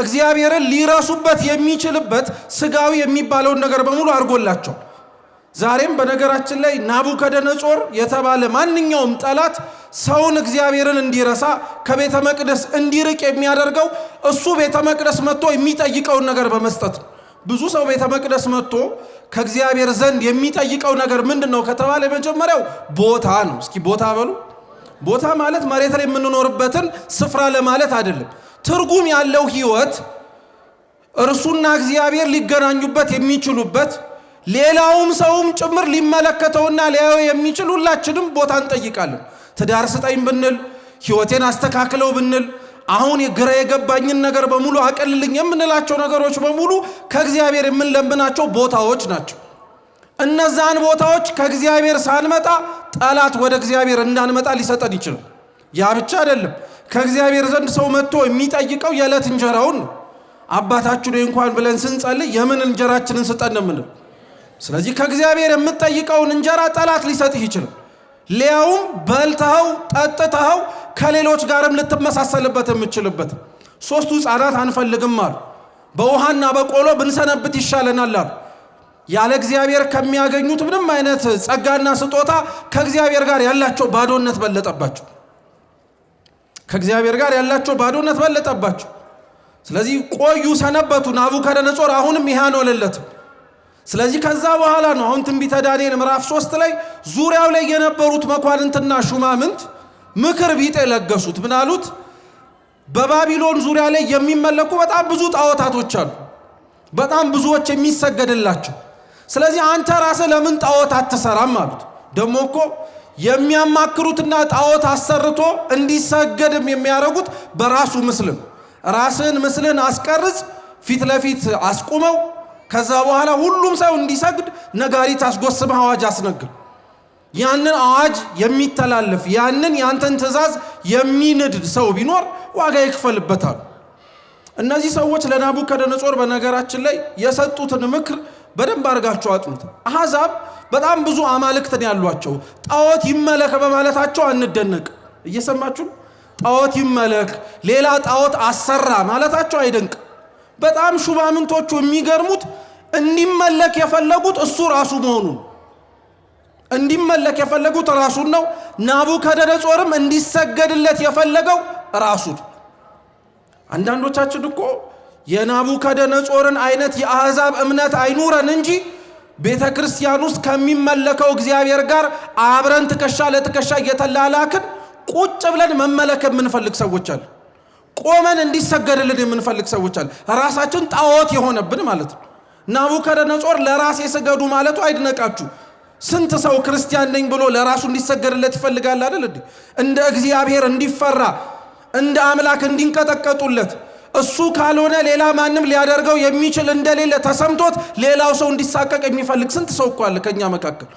S1: እግዚአብሔርን ሊረሱበት የሚችልበት ስጋዊ የሚባለውን ነገር በሙሉ አድርጎላቸዋል። ዛሬም በነገራችን ላይ ናቡከደነጾር የተባለ ማንኛውም ጠላት ሰውን እግዚአብሔርን እንዲረሳ ከቤተ መቅደስ እንዲርቅ የሚያደርገው እሱ ቤተ መቅደስ መጥቶ የሚጠይቀውን ነገር በመስጠት ነው። ብዙ ሰው ቤተ መቅደስ መጥቶ ከእግዚአብሔር ዘንድ የሚጠይቀው ነገር ምንድን ነው ከተባለ የመጀመሪያው ቦታ ነው። እስኪ ቦታ በሉ። ቦታ ማለት መሬት ላይ የምንኖርበትን ስፍራ ለማለት አይደለም። ትርጉም ያለው ህይወት እርሱና እግዚአብሔር ሊገናኙበት የሚችሉበት ሌላውም ሰውም ጭምር ሊመለከተውና ሊያየው የሚችል ሁላችንም ቦታ እንጠይቃለን። ትዳር ስጠኝ ብንል፣ ህይወቴን አስተካክለው ብንል፣ አሁን የግራ የገባኝን ነገር በሙሉ አቀልልኝ የምንላቸው ነገሮች በሙሉ ከእግዚአብሔር የምንለምናቸው ቦታዎች ናቸው። እነዛን ቦታዎች ከእግዚአብሔር ሳንመጣ ጠላት ወደ እግዚአብሔር እንዳንመጣ ሊሰጠን ይችላል። ያ ብቻ አይደለም። ከእግዚአብሔር ዘንድ ሰው መጥቶ የሚጠይቀው የዕለት እንጀራውን ነው። አባታችሁ ነው እንኳን ብለን ስንጸልይ የምን እንጀራችንን ስጠን ነው የምንለው። ስለዚህ ከእግዚአብሔር የምትጠይቀውን እንጀራ ጠላት ሊሰጥህ ይችላል። ሊያውም በልተኸው ጠጥተኸው ከሌሎች ጋርም ልትመሳሰልበት የምትችልበት። ሶስቱ ሕፃናት አንፈልግም አሉ። በውሃና በቆሎ ብንሰነብት ይሻለናል አሉ። ያለ እግዚአብሔር ከሚያገኙት ምንም አይነት ጸጋና ስጦታ ከእግዚአብሔር ጋር ያላቸው ባዶነት በለጠባቸው። ከእግዚአብሔር ጋር ያላቸው ባዶነት በለጠባቸው። ስለዚህ ቆዩ፣ ሰነበቱ። ናቡከደነጾር አሁንም ይህ አልሆነለትም። ስለዚህ ከዛ በኋላ ነው አሁን ትንቢተ ዳንኤል ምዕራፍ 3 ላይ ዙሪያው ላይ የነበሩት መኳንንትና ሹማምንት ምክር ቢጤ ለገሱት። ምን አሉት? በባቢሎን ዙሪያ ላይ የሚመለኩ በጣም ብዙ ጣዖታቶች አሉ፣ በጣም ብዙዎች የሚሰገድላቸው። ስለዚህ አንተ ራስህ ለምን ጣዖት አትሰራም አሉት። ደግሞ እኮ የሚያማክሩትና ጣዖት አሰርቶ እንዲሰገድም የሚያደርጉት በራሱ ምስልም። ራስህን ምስልን አስቀርጽ፣ ፊት ለፊት አስቁመው፣ ከዛ በኋላ ሁሉም ሰው እንዲሰግድ ነጋሪት አስጎስመህ አዋጅ አስነግር። ያንን አዋጅ የሚተላለፍ ያንን ያንተን ትእዛዝ የሚንድ ሰው ቢኖር ዋጋ ይክፈልበታል። እነዚህ ሰዎች ለናቡከደነጾር በነገራችን ላይ የሰጡትን ምክር በደንብ አድርጋቸው አጥኑት። አሕዛብ በጣም ብዙ አማልክትን ያሏቸው ጣዖት ይመለክ በማለታቸው አንደነቅ። እየሰማችሁ ጣዖት ይመለክ ሌላ ጣዖት አሰራ ማለታቸው አይደንቅ። በጣም ሹማምንቶቹ የሚገርሙት እንዲመለክ የፈለጉት እሱ ራሱ መሆኑን እንዲመለክ የፈለጉት ራሱን ነው። ናቡከደነጾርም እንዲሰገድለት የፈለገው ራሱን። አንዳንዶቻችን እኮ የናቡከደነጾርን አይነት የአሕዛብ እምነት አይኑረን እንጂ ቤተ ክርስቲያን ውስጥ ከሚመለከው እግዚአብሔር ጋር አብረን ትከሻ ለትከሻ እየተላላክን ቁጭ ብለን መመለክ የምንፈልግ ሰዎች አለ። ቆመን እንዲሰገድልን የምንፈልግ ሰዎች አለ። ራሳችን ጣዖት የሆነብን ማለት ነው። ናቡከደነጾር ለራሴ ስገዱ ማለቱ አይድነቃችሁ። ስንት ሰው ክርስቲያን ነኝ ብሎ ለራሱ እንዲሰገድለት ይፈልጋል አይደል? እንደ እግዚአብሔር እንዲፈራ እንደ አምላክ እንዲንቀጠቀጡለት እሱ ካልሆነ ሌላ ማንም ሊያደርገው የሚችል እንደሌለ ተሰምቶት ሌላው ሰው እንዲሳቀቅ የሚፈልግ ስንት ሰው እኮ አለ ከኛ መካከል።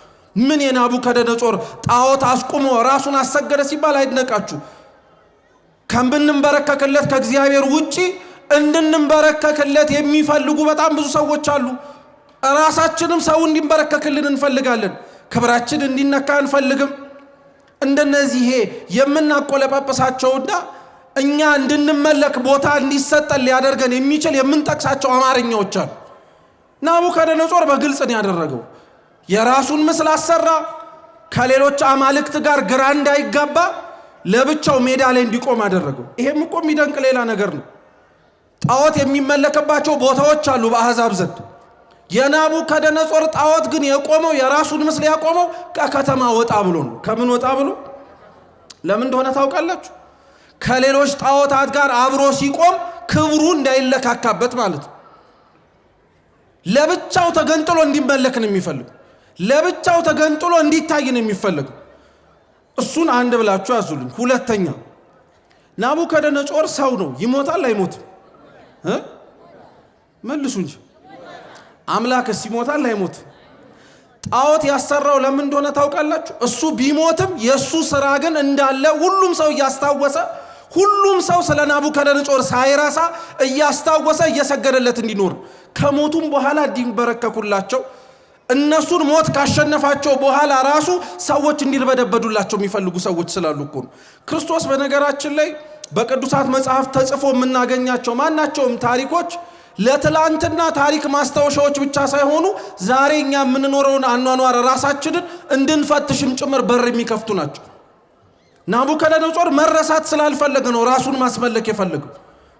S1: ምን የናቡከደነጾር ጣዖት አስቁሞ ራሱን አሰገደ ሲባል አይደነቃችሁ? ከምንበረከክለት ከእግዚአብሔር ውጪ እንድንበረከክለት የሚፈልጉ በጣም ብዙ ሰዎች አሉ። ራሳችንም ሰው እንዲበረከክልን እንፈልጋለን። ክብራችን እንዲነካ እንፈልግም። እንደነዚህ የምናቆለጳጳሳቸውና እኛ እንድንመለክ ቦታ እንዲሰጠን ሊያደርገን የሚችል የምንጠቅሳቸው አማርኛዎች አሉ። ናቡከደነጾር በግልጽ ነው ያደረገው። የራሱን ምስል አሰራ። ከሌሎች አማልክት ጋር ግራ እንዳይጋባ ለብቻው ሜዳ ላይ እንዲቆም አደረገው። ይሄም እኮ የሚደንቅ ሌላ ነገር ነው። ጣዖት የሚመለክባቸው ቦታዎች አሉ በአሕዛብ ዘንድ። የናቡከደነጾር ጣዖት ግን የቆመው የራሱን ምስል ያቆመው ከከተማ ወጣ ብሎ ነው። ከምን ወጣ ብሎ? ለምን እንደሆነ ታውቃላችሁ? ከሌሎች ጣዖታት ጋር አብሮ ሲቆም ክብሩ እንዳይለካካበት ማለት ነው። ለብቻው ተገንጥሎ እንዲመለክ ነው የሚፈልግ። ለብቻው ተገንጥሎ እንዲታይ ነው የሚፈልግ። እሱን አንድ ብላችሁ ያዙልኝ። ሁለተኛ ናቡከደነጾር ሰው ነው። ይሞታል አይሞትም? መልሱ እንጂ። አምላክስ ይሞታል አይሞትም? ጣዖት ያሰራው ለምን እንደሆነ ታውቃላችሁ? እሱ ቢሞትም የሱ ስራ ግን እንዳለ ሁሉም ሰው እያስታወሰ፣ ሁሉም ሰው ስለ ናቡከደነጾር ሳይረሳ እያስታወሰ እየሰገደለት እንዲኖር፣ ከሞቱም በኋላ እንዲበረከኩላቸው፣ እነሱን ሞት ካሸነፋቸው በኋላ ራሱ ሰዎች እንዲርበደበዱላቸው የሚፈልጉ ሰዎች ስላሉ እኮ ነው። ክርስቶስ በነገራችን ላይ በቅዱሳት መጽሐፍ ተጽፎ የምናገኛቸው ማናቸውም ታሪኮች ለትላንትና ታሪክ ማስታወሻዎች ብቻ ሳይሆኑ ዛሬ እኛ የምንኖረውን አኗኗር ራሳችንን እንድንፈትሽም ጭምር በር የሚከፍቱ ናቸው። ናቡከደነጾር መረሳት ስላልፈለገ ነው ራሱን ማስመለክ የፈለገው።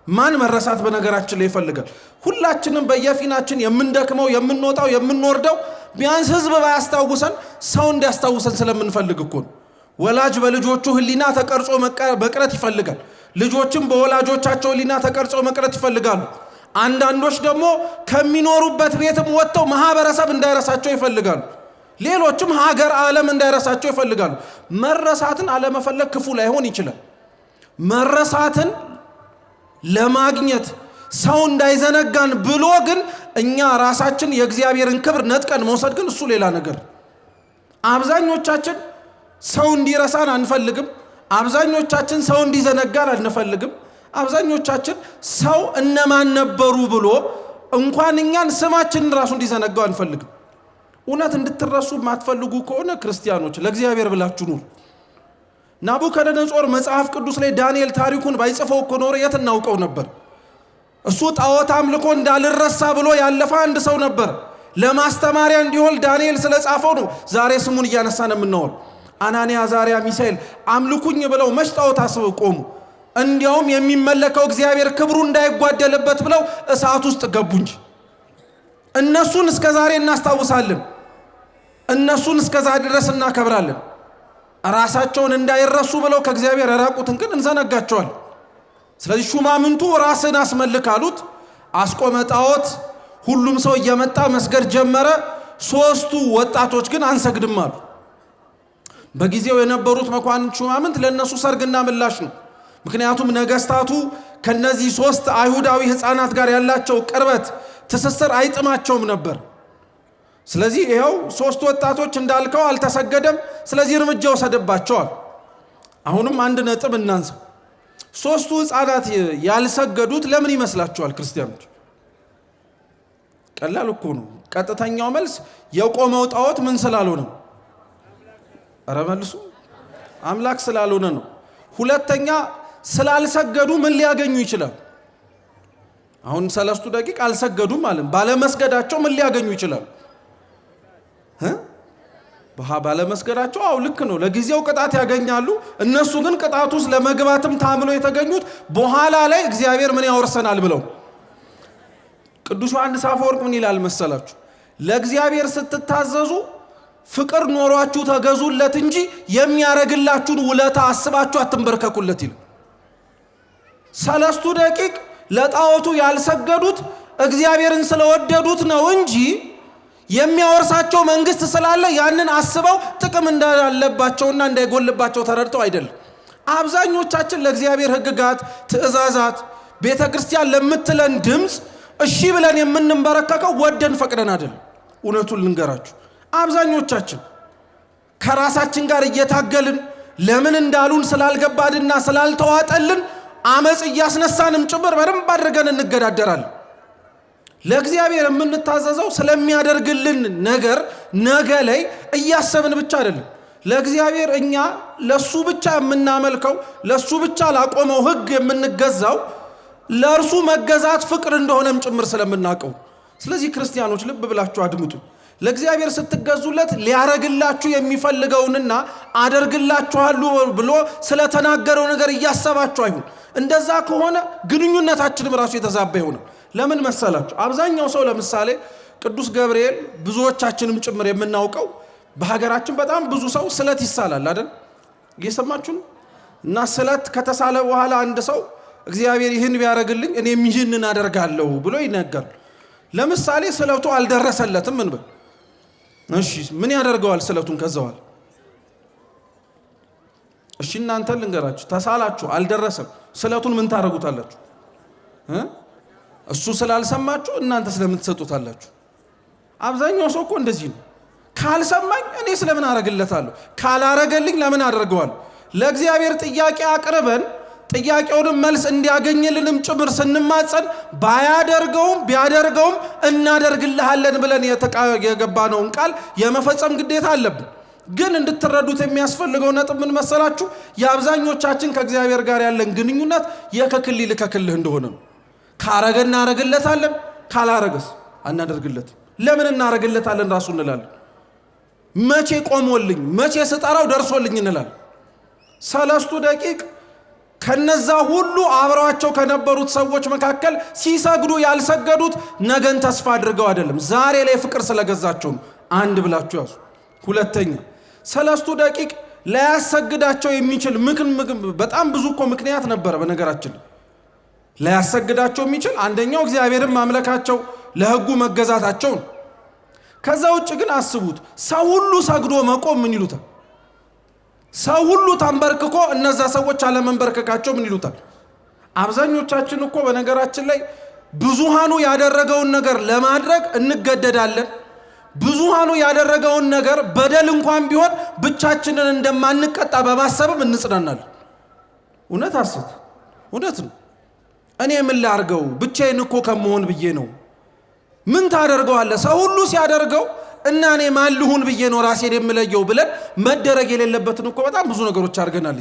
S1: ማን መረሳት በነገራችን ላይ ይፈልጋል? ሁላችንም በየፊናችን የምንደክመው የምንወጣው የምንወርደው ቢያንስ ህዝብ ባያስታውሰን ሰው እንዲያስታውሰን ስለምንፈልግ እኮ ነው። ወላጅ በልጆቹ ህሊና ተቀርጾ መቅረት ይፈልጋል። ልጆችም በወላጆቻቸው ህሊና ተቀርጸው መቅረት ይፈልጋሉ። አንዳንዶች ደግሞ ከሚኖሩበት ቤትም ወጥተው ማህበረሰብ እንዳይረሳቸው ይፈልጋሉ። ሌሎችም ሀገር ዓለም እንዳይረሳቸው ይፈልጋሉ። መረሳትን አለመፈለግ ክፉ ላይሆን ይችላል። መረሳትን ለማግኘት ሰው እንዳይዘነጋን ብሎ ግን እኛ ራሳችን የእግዚአብሔርን ክብር ነጥቀን መውሰድ ግን እሱ ሌላ ነገር። አብዛኞቻችን ሰው እንዲረሳን አንፈልግም። አብዛኞቻችን ሰው እንዲዘነጋን አንፈልግም። አብዛኞቻችን ሰው እነማን ነበሩ ብሎ እንኳን እኛን ስማችንን ራሱ እንዲዘነጋው አንፈልግም። እውነት እንድትረሱ የማትፈልጉ ከሆነ ክርስቲያኖች ለእግዚአብሔር ብላችሁ ኑሩ። ናቡከደነጾር መጽሐፍ ቅዱስ ላይ ዳንኤል ታሪኩን ባይጽፈው እኮ ኖሮ የት እናውቀው ነበር? እሱ ጣዖት አምልኮ እንዳልረሳ ብሎ ያለፈ አንድ ሰው ነበር። ለማስተማሪያ እንዲሆን ዳንኤል ስለጻፈው ነው ዛሬ ስሙን እያነሳን የምናወራው። አናንያ፣ አዛርያ፣ ሚሳኤል አምልኩኝ ብለው መች ጣዖት አስበው ቆሙ? እንዲያውም የሚመለከው እግዚአብሔር ክብሩ እንዳይጓደልበት ብለው እሳት ውስጥ ገቡ እንጂ። እነሱን እስከ ዛሬ እናስታውሳለን። እነሱን እስከ ዛሬ ድረስ እናከብራለን። ራሳቸውን እንዳይረሱ ብለው ከእግዚአብሔር የራቁትን ግን እንዘነጋቸዋል። ስለዚህ ሹማምንቱ ራስን አስመልክ አሉት። አስቆመ ጣዖት። ሁሉም ሰው እየመጣ መስገድ ጀመረ። ሶስቱ ወጣቶች ግን አንሰግድም አሉ። በጊዜው የነበሩት መኳንንት ሹማምንት ለነሱ ሰርግና ምላሽ ነው። ምክንያቱም ነገስታቱ ከነዚህ ሶስት አይሁዳዊ ህፃናት ጋር ያላቸው ቅርበት ትስስር አይጥማቸውም ነበር። ስለዚህ ይኸው ሶስት ወጣቶች እንዳልከው አልተሰገደም፣ ስለዚህ እርምጃ ወሰደባቸዋል። አሁንም አንድ ነጥብ እናንሳ። ሶስቱ ህፃናት ያልሰገዱት ለምን ይመስላችኋል ክርስቲያኖች? ቀላል እኮ ነው። ቀጥተኛው መልስ የቆመው ጣዖት ምን ስላልሆነ? ኧረ መልሱ፣ አምላክ ስላልሆነ ነው። ሁለተኛ ስላልሰገዱ ምን ሊያገኙ ይችላል? አሁን 3 ደቂቃ አልሰገዱም ማለት ባለመስገዳቸው ምን ሊያገኙ ይችላል? ባለመስገዳቸው አው ልክ ነው፣ ለጊዜው ቅጣት ያገኛሉ። እነሱ ግን ቅጣቱ ውስጥ ለመግባትም ታምሎ የተገኙት በኋላ ላይ እግዚአብሔር ምን ያወርሰናል ብለው። ቅዱስ ዮሐንስ አፈወርቅ ምን ይላል መሰላችሁ? ለእግዚአብሔር ስትታዘዙ ፍቅር ኖሯችሁ ተገዙለት እንጂ የሚያረግላችሁን ውለታ አስባችሁ አትንበርከኩለት ይላል። 3 ደቂቅ ለጣዖቱ ያልሰገዱት እግዚአብሔርን ስለወደዱት ነው እንጂ የሚያወርሳቸው መንግስት ስላለ ያንን አስበው ጥቅም እንዳለባቸውና እንዳይጎልባቸው ተረድተው አይደለም። አብዛኞቻችን ለእግዚአብሔር ሕግጋት፣ ትእዛዛት ቤተክርስቲያን ለምትለን ድምጽ እሺ ብለን የምንበረከከው ወደን ፈቅደን አይደል። እውነቱን ልንገራችሁ አብዛኞቻችን ከራሳችን ጋር እየታገልን ለምን እንዳሉን ስላልገባድና ስላልተዋጠልን አመጽ እያስነሳንም ጭምር በደንብ አድርገን እንገዳደራለን። ለእግዚአብሔር የምንታዘዘው ስለሚያደርግልን ነገር ነገ ላይ እያሰብን ብቻ አይደለም። ለእግዚአብሔር እኛ ለሱ ብቻ የምናመልከው ለሱ ብቻ ላቆመው ሕግ የምንገዛው ለእርሱ መገዛት ፍቅር እንደሆነም ጭምር ስለምናውቀው። ስለዚህ ክርስቲያኖች ልብ ብላችሁ አድምጡ። ለእግዚአብሔር ስትገዙለት ሊያረግላችሁ የሚፈልገውንና አደርግላችኋለሁ ብሎ ስለተናገረው ነገር እያሰባችሁ አይሁን። እንደዛ ከሆነ ግንኙነታችንም ራሱ የተዛባ ይሆናል። ለምን መሰላችሁ? አብዛኛው ሰው ለምሳሌ ቅዱስ ገብርኤል ብዙዎቻችንም ጭምር የምናውቀው በሀገራችን በጣም ብዙ ሰው ስለት ይሳላል አይደል? እየሰማችሁ ነው። እና ስለት ከተሳለ በኋላ አንድ ሰው እግዚአብሔር ይህን ቢያደርግልኝ እኔም ይህንን አደርጋለሁ ብሎ ይነገራል። ለምሳሌ ስለቱ አልደረሰለትም እንበል። እሺ ምን ያደርገዋል ስለቱን? ከዛዋል እሺ እናንተ ልንገራችሁ፣ ተሳላችሁ አልደረሰም፣ ስለቱን ምን ታደርጉታላችሁ? እሱ ስላልሰማችሁ እናንተ ስለምን ትሰጡታላችሁ? አብዛኛው ሰው እኮ እንደዚህ ነው። ካልሰማኝ እኔ ስለምን አደርግለታለሁ? ካላረገልኝ ለምን አደርገዋለሁ? ለእግዚአብሔር ጥያቄ አቅርበን ጥያቄውንም መልስ እንዲያገኝልንም ጭምር ስንማጸን ባያደርገውም ቢያደርገውም እናደርግልሃለን ብለን የገባነውን ቃል የመፈጸም ግዴታ አለብን። ግን እንድትረዱት የሚያስፈልገው ነጥብ ምን መሰላችሁ? የአብዛኞቻችን ከእግዚአብሔር ጋር ያለን ግንኙነት የከክልል ከክልህ እንደሆነ ነው። ካረገ እናረግለታለን፣ ካላረገስ አናደርግለትም። ለምን እናረግለታለን ራሱ እንላለን። መቼ ቆሞልኝ መቼ ስጠራው ደርሶልኝ እንላለን። 3 ደቂቅ ከነዛ ሁሉ አብረዋቸው ከነበሩት ሰዎች መካከል ሲሰግዱ ያልሰገዱት ነገን ተስፋ አድርገው አይደለም፣ ዛሬ ላይ ፍቅር ስለገዛቸው ነው። አንድ ብላችሁ ያዙ። ሁለተኛ 3 ደቂቅ ላያሰግዳቸው የሚችል በጣም ብዙ እኮ ምክንያት ነበረ። በነገራችን ላያሰግዳቸው የሚችል አንደኛው እግዚአብሔርን ማምለካቸው ለሕጉ መገዛታቸው ነው። ከዛ ውጭ ግን አስቡት፣ ሰው ሁሉ ሰግዶ መቆም ምን ይሉታል? ሰው ሁሉ ተንበርክኮ እነዛ ሰዎች አለመንበርከካቸው ምን ይሉታል? አብዛኞቻችን እኮ በነገራችን ላይ ብዙሃኑ ያደረገውን ነገር ለማድረግ እንገደዳለን። ብዙሃኑ ያደረገውን ነገር በደል እንኳን ቢሆን ብቻችንን እንደማንቀጣ በማሰብም እንጽናናለን። እውነት አስት እውነት ነው። እኔ ምን ላርገው ብቻዬን እኮ ከመሆን ብዬ ነው። ምን ታደርገዋለህ? ሰው ሁሉ ሲያደርገው እና እኔ ማን ልሁን ብዬ ነው ራሴን የምለየው ብለን መደረግ የሌለበትን እኮ በጣም ብዙ ነገሮች አድርገናል።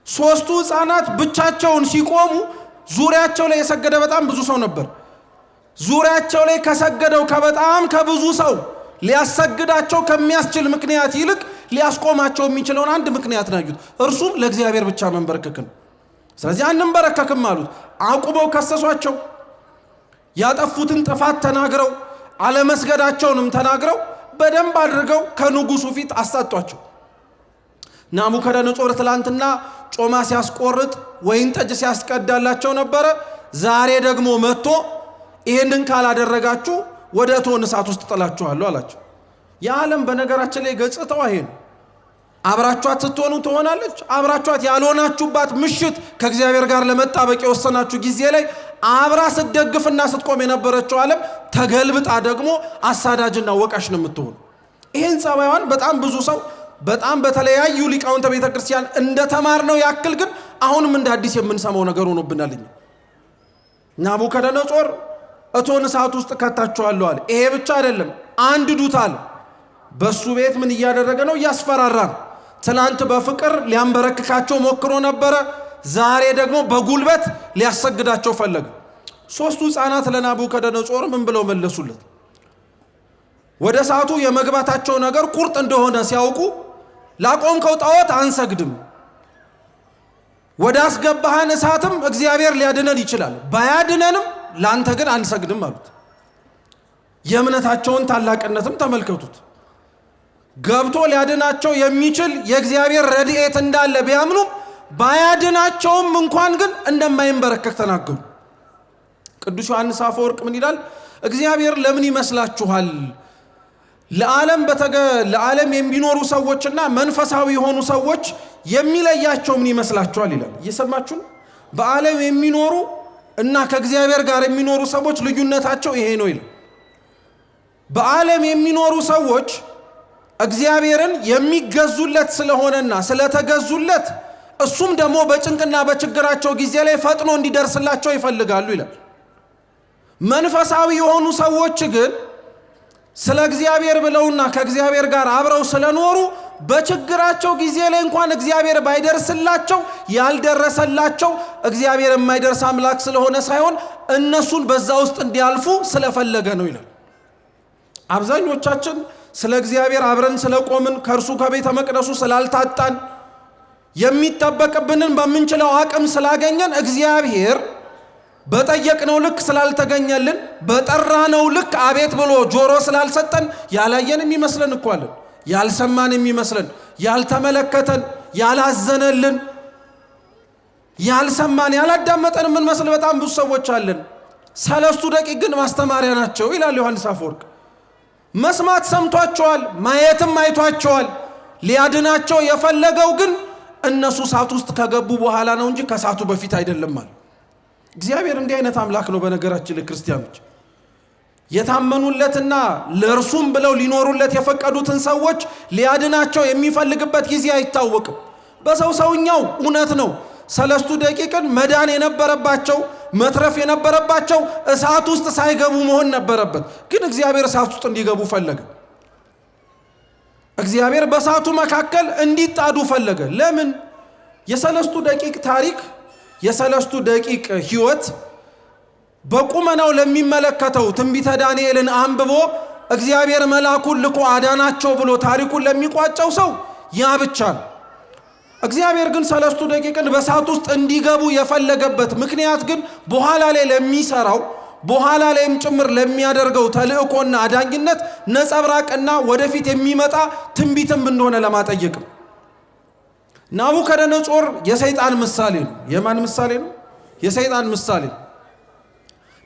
S1: 3ቱ ሕፃናት ብቻቸውን ሲቆሙ ዙሪያቸው ላይ የሰገደ በጣም ብዙ ሰው ነበር። ዙሪያቸው ላይ ከሰገደው ከበጣም ከብዙ ሰው ሊያሰግዳቸው ከሚያስችል ምክንያት ይልቅ ሊያስቆማቸው የሚችለውን አንድ ምክንያት ነው ያዩት። እርሱም ለእግዚአብሔር ብቻ መንበርከክ ነው። ስለዚህ አንንበረከክም አሉት። አቁመው ከሰሷቸው። ያጠፉትን ጥፋት ተናግረው አለመስገዳቸውንም ተናግረው በደንብ አድርገው ከንጉሱ ፊት አሳጧቸው። ናቡከደነጾር ትላንትና ጮማ ሲያስቆርጥ ወይን ጠጅ ሲያስቀዳላቸው ነበረ። ዛሬ ደግሞ መጥቶ ይሄንን ካላደረጋችሁ ወደ እቶን እሳት ውስጥ ጥላችኋለሁ አላቸው። የዓለም በነገራችን ላይ ገጽታው ይሄ ነው። አብራችኋት ስትሆኑ ትሆናለች። አብራችኋት ያልሆናችሁባት ምሽት ከእግዚአብሔር ጋር ለመጣበቅ የወሰናችሁ ጊዜ ላይ አብራ ስትደግፍና ስትቆም የነበረችው ዓለም ተገልብጣ ደግሞ አሳዳጅና ወቃሽ ነው የምትሆኑ። ይህን ጸባይዋን በጣም ብዙ ሰው በጣም በተለያዩ ሊቃውንተ ቤተ ክርስቲያን እንደተማርነው ያክል ግን አሁንም እንደ አዲስ የምንሰማው ነገር ሆኖብናል። ናቡከደነጾር እቶን እሳት ውስጥ ከታችኋለሁ አለ። ይሄ ብቻ አይደለም፣ አንድ ዱት አለ። በሱ ቤት ምን እያደረገ ነው? እያስፈራራ ነው። ትናንት በፍቅር ሊያንበረክካቸው ሞክሮ ነበረ። ዛሬ ደግሞ በጉልበት ሊያሰግዳቸው ፈለገ። 3ቱ ሕፃናት ለናቡከደነጾር ምን ብለው መለሱለት? ወደ እሳቱ የመግባታቸው ነገር ቁርጥ እንደሆነ ሲያውቁ ላቆምከው ጣዖት አንሰግድም፣ ወደ አስገባህን እሳትም እግዚአብሔር ሊያድነን ይችላል፣ ባያድነንም ላንተ ግን አንሰግድም አሉት። የእምነታቸውን ታላቅነትም ተመልከቱት። ገብቶ ሊያድናቸው የሚችል የእግዚአብሔር ረድኤት እንዳለ ቢያምኑም ባያድናቸውም እንኳን ግን እንደማይንበረከክ ተናገሩ። ቅዱስ ዮሐንስ አፈወርቅ ምን ይላል? እግዚአብሔር ለምን ይመስላችኋል ለዓለም የሚኖሩ ሰዎችና መንፈሳዊ የሆኑ ሰዎች የሚለያቸው ምን ይመስላችኋል ይላል። እየሰማችሁ በዓለም የሚኖሩ እና ከእግዚአብሔር ጋር የሚኖሩ ሰዎች ልዩነታቸው ይሄ ነው ይላል። በዓለም የሚኖሩ ሰዎች እግዚአብሔርን የሚገዙለት ስለሆነና ስለተገዙለት እሱም ደግሞ በጭንቅና በችግራቸው ጊዜ ላይ ፈጥኖ እንዲደርስላቸው ይፈልጋሉ ይላል። መንፈሳዊ የሆኑ ሰዎች ግን ስለ እግዚአብሔር ብለውና ከእግዚአብሔር ጋር አብረው ስለኖሩ በችግራቸው ጊዜ ላይ እንኳን እግዚአብሔር ባይደርስላቸው ያልደረሰላቸው እግዚአብሔር የማይደርስ አምላክ ስለሆነ ሳይሆን እነሱን በዛ ውስጥ እንዲያልፉ ስለፈለገ ነው ይላል። አብዛኞቻችን ስለ እግዚአብሔር አብረን ስለቆምን ከእርሱ ከቤተ መቅደሱ ስላልታጣን የሚጠበቅብንን በምንችለው አቅም ስላገኘን እግዚአብሔር በጠየቅነው ልክ ስላልተገኘልን በጠራነው ልክ አቤት ብሎ ጆሮ ስላልሰጠን ያላየን የሚመስለን እኮ አለን። ያልሰማን የሚመስለን፣ ያልተመለከተን፣ ያላዘነልን፣ ያልሰማን፣ ያላዳመጠን የምንመስል በጣም ብዙ ሰዎች አለን። 3 ደቂቅ ግን ማስተማሪያ ናቸው ይላል ዮሐንስ አፈወርቅ። መስማት ሰምቷቸዋል፣ ማየትም አይቷቸዋል። ሊያድናቸው የፈለገው ግን እነሱ እሳት ውስጥ ከገቡ በኋላ ነው እንጂ ከእሳቱ በፊት አይደለም ማለት። እግዚአብሔር እንዲህ አይነት አምላክ ነው። በነገራችን ለክርስቲያኖች የታመኑለትና ለእርሱም ብለው ሊኖሩለት የፈቀዱትን ሰዎች ሊያድናቸው የሚፈልግበት ጊዜ አይታወቅም። በሰውኛው እውነት ነው 3 ደቂቅን መዳን የነበረባቸው መትረፍ የነበረባቸው እሳት ውስጥ ሳይገቡ መሆን ነበረበት። ግን እግዚአብሔር እሳት ውስጥ እንዲገቡ ፈለገ። እግዚአብሔር በእሳቱ መካከል እንዲጣዱ ፈለገ። ለምን? የ3 ደቂቅ ታሪክ የ3 ደቂቅ ህይወት በቁመናው ለሚመለከተው ትንቢተ ዳንኤልን አንብቦ እግዚአብሔር መልአኩን ልኮ አዳናቸው ብሎ ታሪኩን ለሚቋጨው ሰው ያ ብቻ ነው። እግዚአብሔር ግን 3 ደቂቅን በእሳት ውስጥ እንዲገቡ የፈለገበት ምክንያት ግን በኋላ ላይ ለሚሰራው በኋላ ላይም ጭምር ለሚያደርገው ተልእኮና አዳኝነት ነጸብራቅና ወደፊት የሚመጣ ትንቢትም እንደሆነ ለማጠየቅ ነው። ናቡከደነጾር የሰይጣን ምሳሌ ነው። የማን ምሳሌ ነው? የሰይጣን ምሳሌ ነው።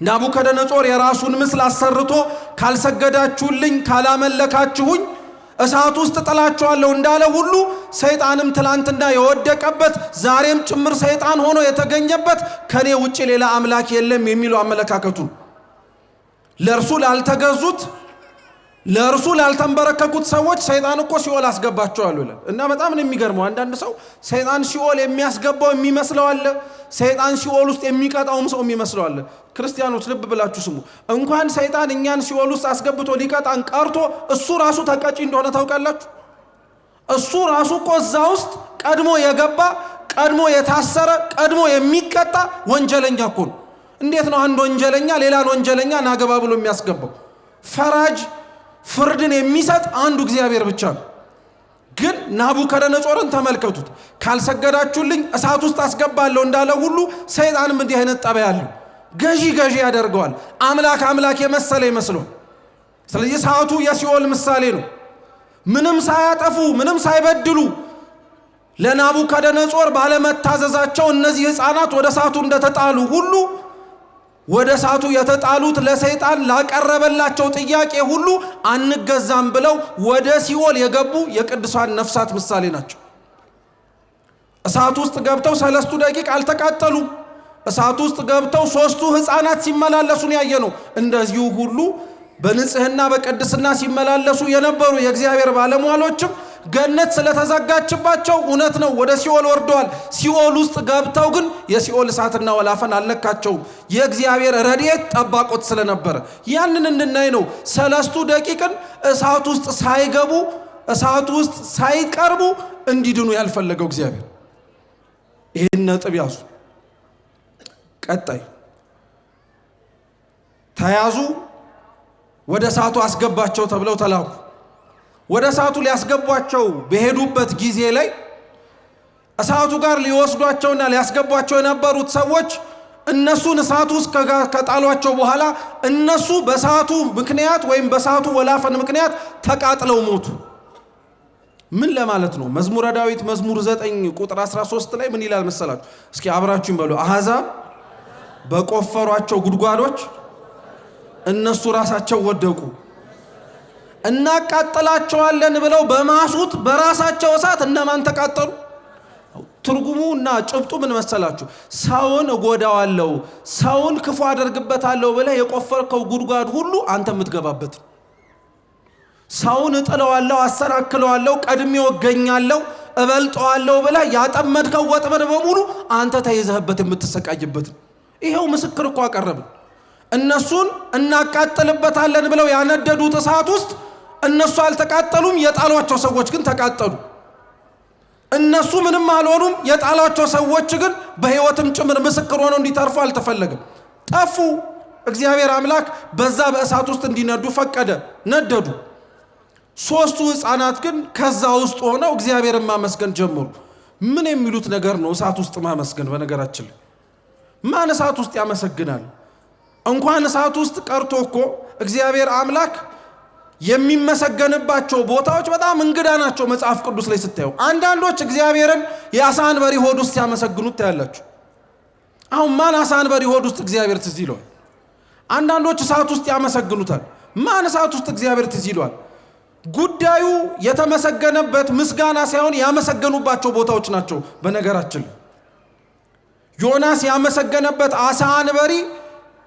S1: ናቡከደነጾር የራሱን ምስል አሰርቶ ካልሰገዳችሁልኝ ካላመለካችሁኝ እሳት ውስጥ ጥላችኋለሁ እንዳለ ሁሉ ሰይጣንም ትላንትና የወደቀበት ዛሬም ጭምር ሰይጣን ሆኖ የተገኘበት ከኔ ውጪ ሌላ አምላክ የለም የሚለው አመለካከቱ ለእርሱ ላልተገዙት ለእርሱ ላልተንበረከኩት ሰዎች ሰይጣን እኮ ሲኦል አስገባቸዋል ይላል። እና በጣም ነው የሚገርመው። አንዳንድ ሰው ሰይጣን ሲኦል የሚያስገባው የሚመስለው አለ፣ ሰይጣን ሲኦል ውስጥ የሚቀጣውም ሰው የሚመስለው አለ። ክርስቲያኖች ልብ ብላችሁ ስሙ። እንኳን ሰይጣን እኛን ሲኦል ውስጥ አስገብቶ ሊቀጣን ቀርቶ እሱ ራሱ ተቀጪ እንደሆነ ታውቃላችሁ። እሱ ራሱ እኮ እዛ ውስጥ ቀድሞ የገባ ቀድሞ የታሰረ ቀድሞ የሚቀጣ ወንጀለኛ እኮ ነው። እንዴት ነው አንድ ወንጀለኛ ሌላን ወንጀለኛ ናገባ ብሎ የሚያስገባው? ፈራጅ ፍርድን የሚሰጥ አንዱ እግዚአብሔር ብቻ ነው። ግን ናቡከደነጾርን ተመልከቱት። ካልሰገዳችሁልኝ እሳት ውስጥ አስገባለሁ እንዳለ ሁሉ ሰይጣንም እንዲህ አይነት ጠባይ ያለው ገዢ ያደርገዋል። አምላክ የመሰለ ይመስለው። ስለዚህ እሳቱ የሲኦል ምሳሌ ነው። ምንም ሳያጠፉ ምንም ሳይበድሉ ለናቡከደነጾር ባለመታዘዛቸው እነዚህ ሕፃናት ወደ እሳቱ እንደተጣሉ ሁሉ ወደ እሳቱ የተጣሉት ለሰይጣን ላቀረበላቸው ጥያቄ ሁሉ አንገዛም ብለው ወደ ሲኦል የገቡ የቅዱሳን ነፍሳት ምሳሌ ናቸው። እሳት ውስጥ ገብተው 3 ደቂቅ አልተቃጠሉ። እሳት ውስጥ ገብተው 3ቱ ሕፃናት ሲመላለሱ ያየነው። እንደዚሁ ሁሉ በንጽህና በቅድስና ሲመላለሱ የነበሩ የእግዚአብሔር ባለሟሎችም ገነት ስለተዘጋችባቸው እውነት ነው ወደ ሲኦል ወርደዋል። ሲኦል ውስጥ ገብተው ግን የሲኦል እሳትና ወላፈን አልነካቸውም። የእግዚአብሔር ረድኤት ጠባቆት ስለነበረ ያንን እንድናይ ነው 3 ደቂቅን እሳት ውስጥ ሳይገቡ እሳት ውስጥ ሳይቀርቡ እንዲድኑ ያልፈለገው እግዚአብሔር። ይህን ነጥብ ያዙ። ቀጣይ ተያዙ፣ ወደ እሳቱ አስገባቸው ተብለው ተላኩ። ወደ እሳቱ ሊያስገቧቸው በሄዱበት ጊዜ ላይ እሳቱ ጋር ሊወስዷቸውና ሊያስገቧቸው የነበሩት ሰዎች እነሱን እሳቱ ውስጥ ከጣሏቸው በኋላ እነሱ በእሳቱ ምክንያት ወይም በእሳቱ ወላፈን ምክንያት ተቃጥለው ሞቱ። ምን ለማለት ነው? መዝሙረ ዳዊት መዝሙር 9 ቁጥር 13 ላይ ምን ይላል መሰላችሁ? እስኪ አብራችሁን በሉ። አሕዛብ በቆፈሯቸው ጉድጓዶች እነሱ ራሳቸው ወደቁ፣ እናቃጥላቸዋለን ብለው በማሱት በራሳቸው እሳት እነማን ተቃጠሉ? ትርጉሙና ጭብጡ ምን መሰላችሁ? ሰውን እጎዳዋለሁ፣ ሰውን ክፉ አደርግበታለሁ ብለህ የቆፈርከው ጉድጓድ ሁሉ አንተ የምትገባበት። ሰውን እጥለዋለሁ፣ አሰናክለዋለሁ፣ ቀድሜው እገኛለሁ፣ እበልጠዋለሁ ብለህ ያጠመድከው ወጥመድ በሙሉ አንተ ተይዘህበት የምትሰቃይበት። ይሄው ምስክር እኮ አቀረብን። እነሱን እናቃጥልበታለን ብለው ያነደዱት እሳት ውስጥ እነሱ አልተቃጠሉም፣ የጣሏቸው ሰዎች ግን ተቃጠሉ። እነሱ ምንም አልሆኑም፣ የጣሏቸው ሰዎች ግን በሕይወትም ጭምር ምስክር ሆነው እንዲተርፉ አልተፈለገም፣ ጠፉ። እግዚአብሔር አምላክ በዛ በእሳት ውስጥ እንዲነዱ ፈቀደ፣ ነደዱ። ሶስቱ ሕፃናት ግን ከዛ ውስጥ ሆነው እግዚአብሔርን ማመስገን ጀመሩ። ምን የሚሉት ነገር ነው እሳት ውስጥ ማመስገን? በነገራችን ላይ ማን እሳት ውስጥ ያመሰግናል? እንኳን እሳት ውስጥ ቀርቶ እኮ እግዚአብሔር አምላክ የሚመሰገንባቸው ቦታዎች በጣም እንግዳ ናቸው። መጽሐፍ ቅዱስ ላይ ስታዩ አንዳንዶች እግዚአብሔርን የአሳ አንበሪ ሆድ ውስጥ ያመሰግኑት ታያላችሁ። አሁን ማን አሳ አንበሪ ሆድ ውስጥ እግዚአብሔር ትዝ ይለዋል? አንዳንዶች እሳት ውስጥ ያመሰግኑታል። ማን እሳት ውስጥ እግዚአብሔር ትዝ ይለዋል? ጉዳዩ የተመሰገነበት ምስጋና ሳይሆን ያመሰገኑባቸው ቦታዎች ናቸው። በነገራችን ዮናስ ያመሰገነበት አሳ አንበሪ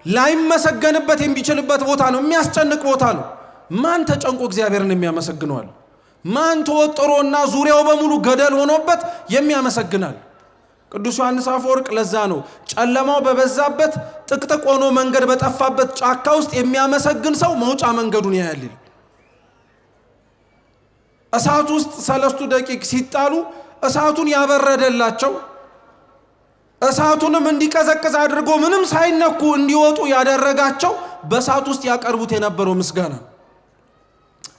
S1: ላይመሰገንበት የሚችልበት ቦታ ነው። የሚያስጨንቅ ቦታ ነው። ማን ተጨንቆ እግዚአብሔርን የሚያመሰግነዋል? ማን ተወጥሮና ዙሪያው በሙሉ ገደል ሆኖበት የሚያመሰግናል? ቅዱስ ዮሐንስ አፈወርቅ ለዛ ነው ጨለማው በበዛበት ጥቅጥቅ ሆኖ መንገድ በጠፋበት ጫካ ውስጥ የሚያመሰግን ሰው መውጫ መንገዱን ያያል። እሳት ውስጥ 3 ደቂቅ ሲጣሉ እሳቱን ያበረደላቸው፣ እሳቱንም እንዲቀዘቅዝ አድርጎ ምንም ሳይነኩ እንዲወጡ ያደረጋቸው በእሳት ውስጥ ያቀርቡት የነበረው ምስጋና።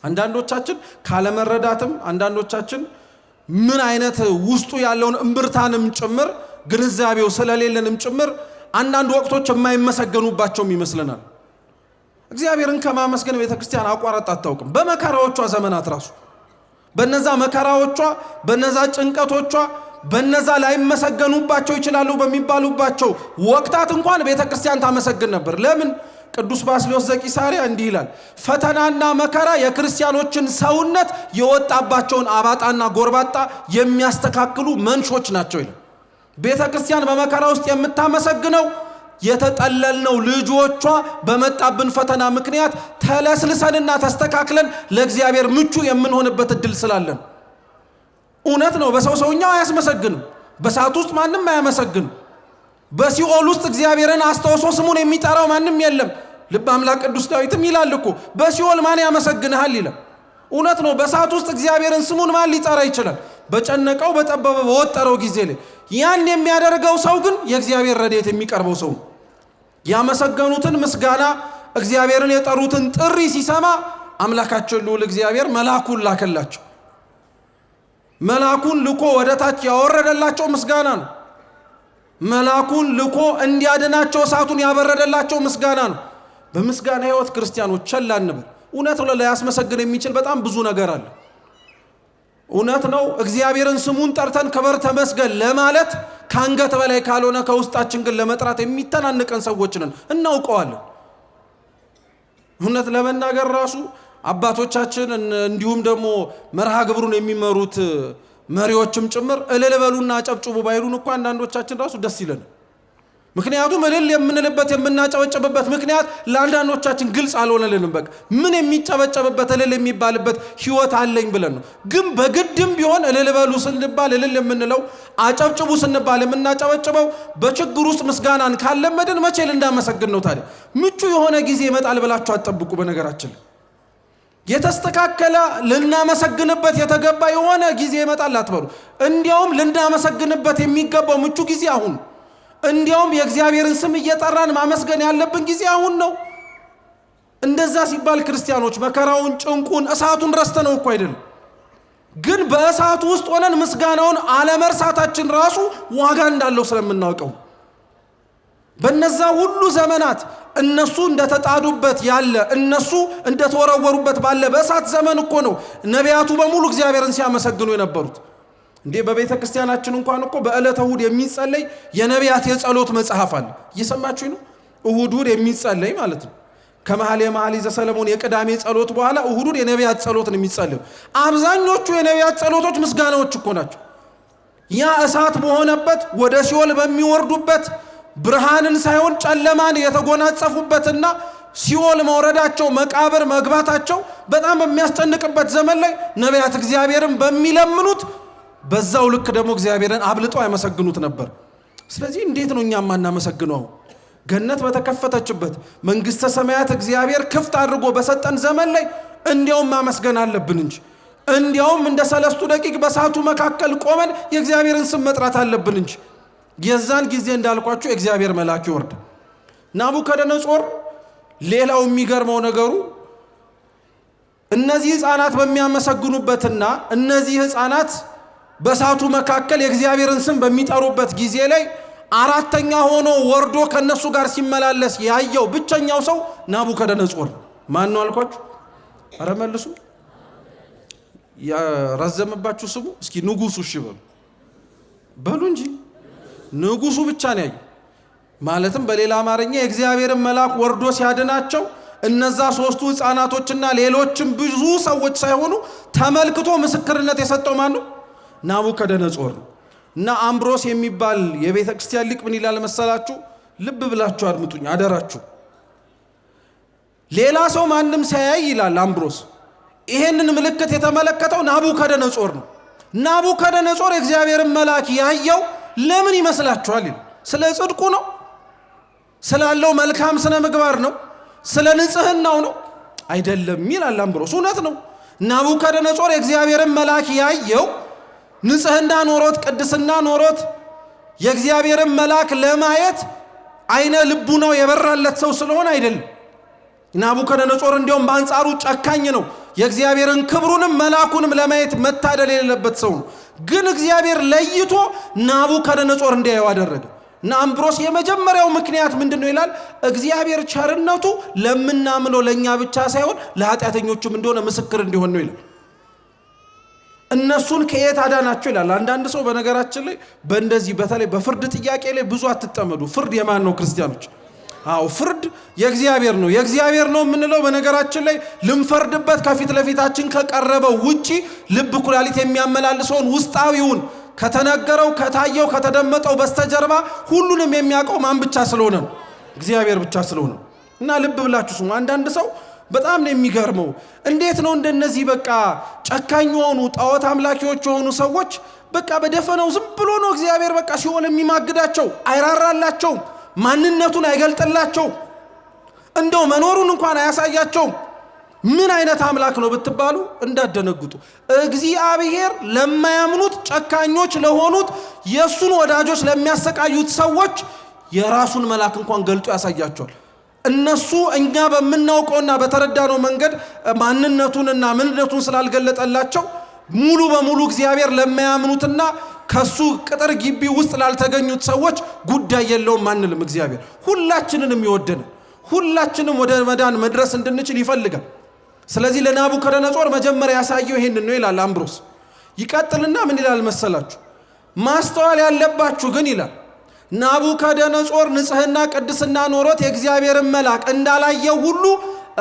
S1: አንዳንዶቻችን ካለመረዳትም አንዳንዶቻችን ምን አይነት ውስጡ ያለውን እምብርታንም ጭምር ግንዛቤው ስለሌለንም ጭምር አንዳንድ ወቅቶች የማይመሰገኑባቸውም ይመስለናል። እግዚአብሔርን ከማመስገን ቤተክርስቲያን አቋራጥ አታውቅም። በመከራዎቿ ዘመናት ራሱ በነዛ መከራዎቿ፣ በነዛ ጭንቀቶቿ፣ በነዛ ላይመሰገኑባቸው ይችላሉ በሚባሉባቸው ወቅታት እንኳን ቤተክርስቲያን ታመሰግን ነበር። ለምን? ቅዱስ ባስልዮስ ዘቂሳርያ እንዲህ ይላል፣ ፈተናና መከራ የክርስቲያኖችን ሰውነት የወጣባቸውን አባጣና ጎርባጣ የሚያስተካክሉ መንሾች ናቸው ይላል። ቤተክርስቲያን በመከራ ውስጥ የምታመሰግነው የተጠለልነው ልጆቿ በመጣብን ፈተና ምክንያት ተለስልሰንና ተስተካክለን ለእግዚአብሔር ምቹ የምንሆንበት እድል ስላለን። እውነት ነው፣ በሰው ሰውኛው አያስመሰግንም። በእሳት ውስጥ ማንም አያመሰግንም። በሲኦል ውስጥ እግዚአብሔርን አስተውሶ ስሙን የሚጠራው ማንም የለም። ልበ አምላክ ቅዱስ ዳዊትም ይላል እኮ በሲኦል ማን ያመሰግንሃል ይላል። እውነት ነው፣ በእሳት ውስጥ እግዚአብሔርን ስሙን ማን ሊጠራ ይችላል? በጨነቀው በጠበበ በወጠረው ጊዜ ላይ ያን የሚያደርገው ሰው ግን የእግዚአብሔር ረድኤት የሚቀርበው ሰው። ያመሰገኑትን ምስጋና እግዚአብሔርን የጠሩትን ጥሪ ሲሰማ አምላካቸው ልዑል እግዚአብሔር መልአኩን ላከላቸው። መልአኩን ልኮ ወደ ታች ያወረደላቸው ምስጋና ነው። መልአኩን ልኮ እንዲያድናቸው እሳቱን ያበረደላቸው ምስጋና ነው። በምስጋና ሕይወት ክርስቲያኖች ቸል አንበል። እውነት ነው፣ ሊያስመሰግን የሚችል በጣም ብዙ ነገር አለ። እውነት ነው፣ እግዚአብሔርን ስሙን ጠርተን ክበር ተመስገን ለማለት ከአንገት በላይ ካልሆነ ከውስጣችን ግን ለመጥራት የሚተናንቀን ሰዎች ነን፣ እናውቀዋለን። እውነት ለመናገር ራሱ አባቶቻችን እንዲሁም ደግሞ መርሃ ግብሩን የሚመሩት መሪዎችም ጭምር እልል በሉና አጨብጭቡ ባይሉን እኮ አንዳንዶቻችን ራሱ ደስ ይለን። ምክንያቱም እልል የምንልበት የምናጨበጨብበት ምክንያት ለአንዳንዶቻችን ግልጽ አልሆነልንም። በቃ ምን የሚጨበጨብበት እልል የሚባልበት ህይወት አለኝ ብለን ነው። ግን በግድም ቢሆን እልል በሉ ስንባል እልል የምንለው፣ አጨብጭቡ ስንባል የምናጨበጭበው በችግር ውስጥ ምስጋናን ካለመድን መቼ ልናመሰግን ነው ታዲያ? ምቹ የሆነ ጊዜ ይመጣል ብላችሁ አትጠብቁ። በነገራችን የተስተካከለ ልናመሰግንበት የተገባ የሆነ ጊዜ ይመጣል አትበሉ። እንዲያውም ልናመሰግንበት የሚገባው ምቹ ጊዜ አሁን፣ እንዲያውም የእግዚአብሔርን ስም እየጠራን ማመስገን ያለብን ጊዜ አሁን ነው። እንደዛ ሲባል ክርስቲያኖች መከራውን፣ ጭንቁን፣ እሳቱን ረስተነው እኮ አይደለም። ግን በእሳቱ ውስጥ ሆነን ምስጋናውን አለመርሳታችን ራሱ ዋጋ እንዳለው ስለምናውቀው በነዛ ሁሉ ዘመናት እነሱ እንደተጣዱበት ያለ እነሱ እንደተወረወሩበት ባለ በእሳት ዘመን እኮ ነው ነቢያቱ በሙሉ እግዚአብሔርን ሲያመሰግኑ የነበሩት። እንዴ በቤተ ክርስቲያናችን እንኳን እኮ በዕለተ እሁድ የሚጸለይ የነቢያት የጸሎት መጽሐፍ አለ። እየሰማችሁ ነው? እሁድ የሚጸለይ ማለት ነው። ከመኃልየ መኃልይ ዘሰሎሞን የቅዳሜ ጸሎት በኋላ እሁድ የነቢያት ጸሎት ነው የሚጸለዩ። አብዛኞቹ የነቢያት ጸሎቶች ምስጋናዎች እኮ ናቸው። ያ እሳት በሆነበት ወደ ሲኦል በሚወርዱበት ብርሃንን ሳይሆን ጨለማን የተጎናጸፉበትና ሲኦል መውረዳቸው መቃብር መግባታቸው በጣም በሚያስጨንቅበት ዘመን ላይ ነቢያት እግዚአብሔርን በሚለምኑት በዛው ልክ ደግሞ እግዚአብሔርን አብልጠው ያመሰግኑት ነበር። ስለዚህ እንዴት ነው እኛም ማናመሰግነው? ገነት በተከፈተችበት መንግስተ ሰማያት እግዚአብሔር ክፍት አድርጎ በሰጠን ዘመን ላይ እንዲያውም ማመስገን አለብን እንጂ እንዲያውም እንደ 3 ደቂቅ በእሳቱ መካከል ቆመን የእግዚአብሔርን ስም መጥራት አለብን እንጂ። የዛን ጊዜ እንዳልኳችሁ የእግዚአብሔር መልአክ ይወርድ። ናቡከደነጾር ሌላው የሚገርመው ነገሩ እነዚህ ሕፃናት በሚያመሰግኑበትና እነዚህ ሕፃናት በእሳቱ መካከል የእግዚአብሔርን ስም በሚጠሩበት ጊዜ ላይ አራተኛ ሆኖ ወርዶ ከነሱ ጋር ሲመላለስ ያየው ብቸኛው ሰው ናቡከደነጾር ማን ነው አልኳችሁ? አረ መልሱ። ያረዘመባችሁ ስሙ እስኪ ንጉሱ። እሺ በሉ እንጂ ንጉሱ ብቻ ነው ያየው። ማለትም በሌላ አማርኛ የእግዚአብሔርን መልአክ ወርዶ ሲያድናቸው እነዛ 3ቱ ሕፃናቶችና ሌሎችም ብዙ ሰዎች ሳይሆኑ ተመልክቶ ምስክርነት የሰጠው ማን ነው? ናቡከደነጾር ነው። እና አምብሮስ የሚባል የቤተ ክርስቲያን ሊቅ ምን ይላል መሰላችሁ? ልብ ብላችሁ አድምጡኝ አደራችሁ። ሌላ ሰው ማንም ሳያይ ይላል አምብሮስ፣ ይሄንን ምልክት የተመለከተው ናቡከደነጾር ነው። ናቡከደነጾር የእግዚአብሔርን መልአክ ያየው ለምን ይመስላችኋል? ስለ ጽድቁ ነው? ስላለው መልካም ስነ ምግባር ነው? ስለ ንጽህናው ነው? አይደለም ይላል አምብሮስ። እውነት ነው። ናቡከደነጾር የእግዚአብሔርን መልአክ ያየው ንጽህና ኖሮት ቅድስና ኖሮት የእግዚአብሔርን መልአክ ለማየት አይነ ልቡናው የበራለት ሰው ስለሆነ አይደለም። ናቡከደነጾር እንዲያውም በአንጻሩ ጨካኝ ነው። የእግዚአብሔርን ክብሩንም መልአኩንም ለማየት መታደል የሌለበት ሰው ነው። ግን እግዚአብሔር ለይቶ ናቡከደነጾር እንዲያየው አደረገ። እና አምብሮስ የመጀመሪያው ምክንያት ምንድነው ይላል? እግዚአብሔር ቸርነቱ ለምናምነው ለኛ ብቻ ሳይሆን ለኃጢአተኞችም እንደሆነ ምስክር እንዲሆን ነው ይላል። እነሱን ከየት አዳናቸው ይላል። አንዳንድ ሰው በነገራችን ላይ በእንደዚህ በተለይ በፍርድ ጥያቄ ላይ ብዙ አትጠመዱ። ፍርድ የማን ነው? ክርስቲያኖች። አዎ ፍርድ የእግዚአብሔር ነው። የእግዚአብሔር ነው የምንለው በነገራችን ላይ ልንፈርድበት ከፊት ለፊታችን ከቀረበው ውጪ ልብ ኩላሊት የሚያመላልሰውን ውስጣዊውን ከተነገረው ከታየው ከተደመጠው በስተጀርባ ሁሉንም የሚያውቀው ማን ብቻ ስለሆነ ነው? እግዚአብሔር ብቻ ስለሆነ። እና ልብ ብላችሁ ስሙ። አንዳንድ ሰው በጣም ነው የሚገርመው። እንዴት ነው እንደነዚህ በቃ ጨካኝ የሆኑ ጣዖት አምላኪዎች የሆኑ ሰዎች በቃ በደፈነው ዝም ብሎ ነው እግዚአብሔር በቃ ሲኦል የሚማግዳቸው? አይራራላቸውም፣ ማንነቱን አይገልጥላቸውም፣ እንደው መኖሩን እንኳን አያሳያቸውም። ምን አይነት አምላክ ነው ብትባሉ እንዳደነግጡ። እግዚአብሔር ለማያምኑት ጨካኞች ለሆኑት የሱን ወዳጆች ለሚያሰቃዩት ሰዎች የራሱን መልአክ እንኳን ገልጦ ያሳያቸዋል። እነሱ እኛ በምናውቀውና በተረዳነው መንገድ ማንነቱንና ምንነቱን ስላልገለጠላቸው ሙሉ በሙሉ እግዚአብሔር ለማያምኑትና ከሱ ቅጥር ግቢ ውስጥ ላልተገኙት ሰዎች ጉዳይ የለውም አንልም። እግዚአብሔር ሁላችንንም ይወደን፣ ሁላችንም ወደ መዳን መድረስ እንድንችል ይፈልጋል። ስለዚህ ለናቡከደነጾር መጀመሪያ ያሳየው ይሄንን ነው ይላል አምብሮስ። ይቀጥልና ምን ይላል መሰላችሁ? ማስተዋል ያለባችሁ ግን ይላል ናቡከደነጾር ንጽህና ቅድስና ኖሮት የእግዚአብሔርን መልአክ እንዳላየው ሁሉ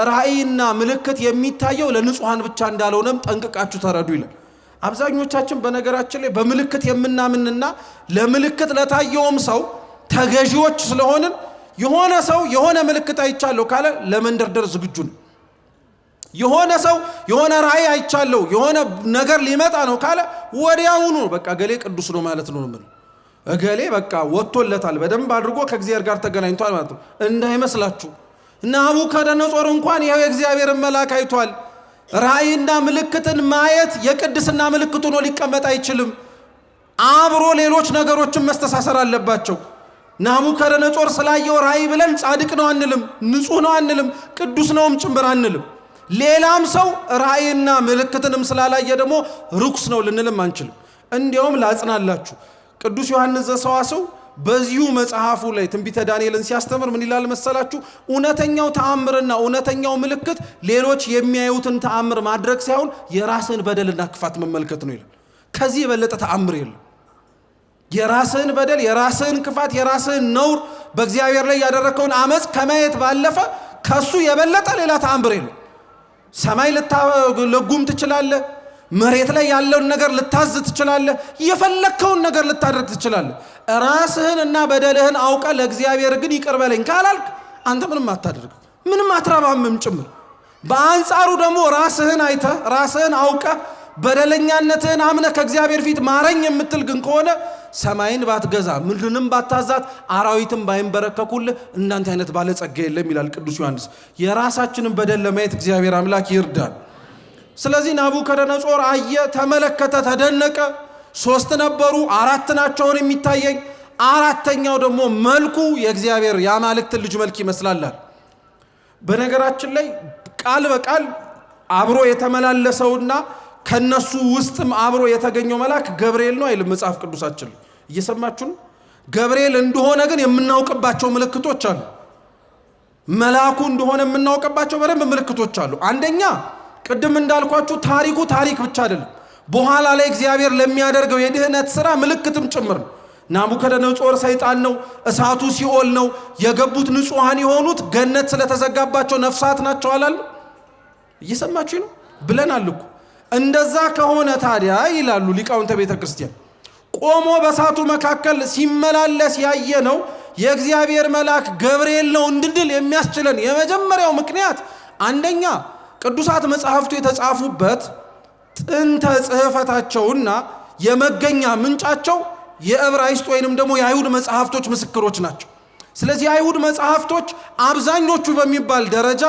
S1: ራእይና ምልክት የሚታየው ለንጹሃን ብቻ እንዳልሆነም ጠንቅቃችሁ ተረዱ ይላል። አብዛኞቻችን በነገራችን ላይ በምልክት የምናምንና ለምልክት ለታየውም ሰው ተገዢዎች ስለሆንን የሆነ ሰው የሆነ ምልክት አይቻለሁ ካለ ለመንደርደር ዝግጁ ነው። የሆነ ሰው የሆነ ራእይ አይቻለሁ የሆነ ነገር ሊመጣ ነው ካለ ወዲያውኑ በቃ ገሌ ቅዱስ ነው ማለት ነው ማለት እገሌ በቃ ወጥቶለታል በደንብ አድርጎ ከእግዚአብሔር ጋር ተገናኝቷል ማለት ነው። እንዳይመስላችሁ ናቡከደነጾር እንኳን ይሄው የእግዚአብሔርን መልአክ አይቷል። ራእይና ምልክትን ማየት የቅድስና ምልክት ሆኖ ሊቀመጥ አይችልም። አብሮ ሌሎች ነገሮችን መስተሳሰር አለባቸው። ናቡከደነጾር ስላየው ራእይ ብለን ጻድቅ ነው አንልም፣ ንጹህ ነው አንልም፣ ቅዱስ ነውም ጭምር አንልም። ሌላም ሰው ራእይና ምልክትንም ስላላየ ደግሞ ርኩስ ነው ልንልም አንችልም። እንዲያውም ላጽናላችሁ ቅዱስ ዮሐንስ ዘሰዋስው በዚሁ መጽሐፉ ላይ ትንቢተ ዳንኤልን ሲያስተምር ምን ይላል መሰላችሁ? እውነተኛው ተአምርና እውነተኛው ምልክት ሌሎች የሚያዩትን ተአምር ማድረግ ሳይሆን የራስን በደልና ክፋት መመልከት ነው ይላል። ከዚህ የበለጠ ተአምር የለም። የራስን በደል፣ የራስን ክፋት፣ የራስን ነውር በእግዚአብሔር ላይ ያደረከውን አመጽ ከማየት ባለፈ ከሱ የበለጠ ሌላ ተአምር የለም። ሰማይ ልታለጉም ትችላለህ፣ መሬት ላይ ያለውን ነገር ልታዝ ትችላለህ። የፈለከውን ነገር ልታደርግ ትችላለህ። ራስህንና በደልህን አውቀ ለእግዚአብሔር ግን ይቅር በለኝ ካላልክ አንተ ምንም አታደርግም፣ ምንም አትረባምም ጭምር። በአንጻሩ ደግሞ ራስህን አይተህ ራስህን አውቀ በደለኛነትህን አምነህ ከእግዚአብሔር ፊት ማረኝ የምትል ግን ከሆነ ሰማይን ባትገዛ ምድርንም ባታዛት አራዊትም ባይንበረከኩልህ እንዳንተ አይነት ባለጸጋ የለም ይላል ቅዱስ ዮሐንስ። የራሳችንን በደል ለማየት እግዚአብሔር አምላክ ይርዳል። ስለዚህ ናቡከደነጾር አየ፣ ተመለከተ፣ ተደነቀ። 3 ነበሩ፣ 4 ናቸው የሚታየኝ። 4ኛው ደግሞ መልኩ የእግዚአብሔር የአማልክት ልጅ መልክ ይመስላል። በነገራችን ላይ ቃል በቃል አብሮ የተመላለሰውና ከነሱ ውስጥም አብሮ የተገኘው መልአክ ገብርኤል ነው አይልም መጽሐፍ ቅዱሳችን። እየሰማችሁ ነው? ገብርኤል እንደሆነ ግን የምናውቅባቸው ምልክቶች አሉ። መልአኩ እንደሆነ የምናውቅባቸው በደንብ ምልክቶች አሉ። አንደኛ ቅድም እንዳልኳችሁ ታሪኩ ታሪክ ብቻ አይደለም፣ በኋላ ላይ እግዚአብሔር ለሚያደርገው የድህነት ሥራ ምልክትም ጭምር ነው። ናቡከደነጾር ሰይጣን ነው፣ እሳቱ ሲኦል ነው። የገቡት ንጹሐን የሆኑት ገነት ስለተዘጋባቸው ነፍሳት ናቸው አላል? እየሰማችሁ ነው ብለናል እኮ። እንደዛ ከሆነ ታዲያ ይላሉ ሊቃውንተ ቤተ ክርስቲያን ቆሞ በእሳቱ መካከል ሲመላለስ ያየ ነው የእግዚአብሔር መልአክ ገብርኤል ነው እንድንል የሚያስችለን የመጀመሪያው ምክንያት አንደኛ ቅዱሳት መጻሕፍቱ የተጻፉበት ጥንተ ጽሕፈታቸውና የመገኛ ምንጫቸው የዕብራይስጥ ወይንም ደግሞ የአይሁድ መጻሕፍቶች ምስክሮች ናቸው። ስለዚህ የአይሁድ መጻሕፍቶች አብዛኞቹ በሚባል ደረጃ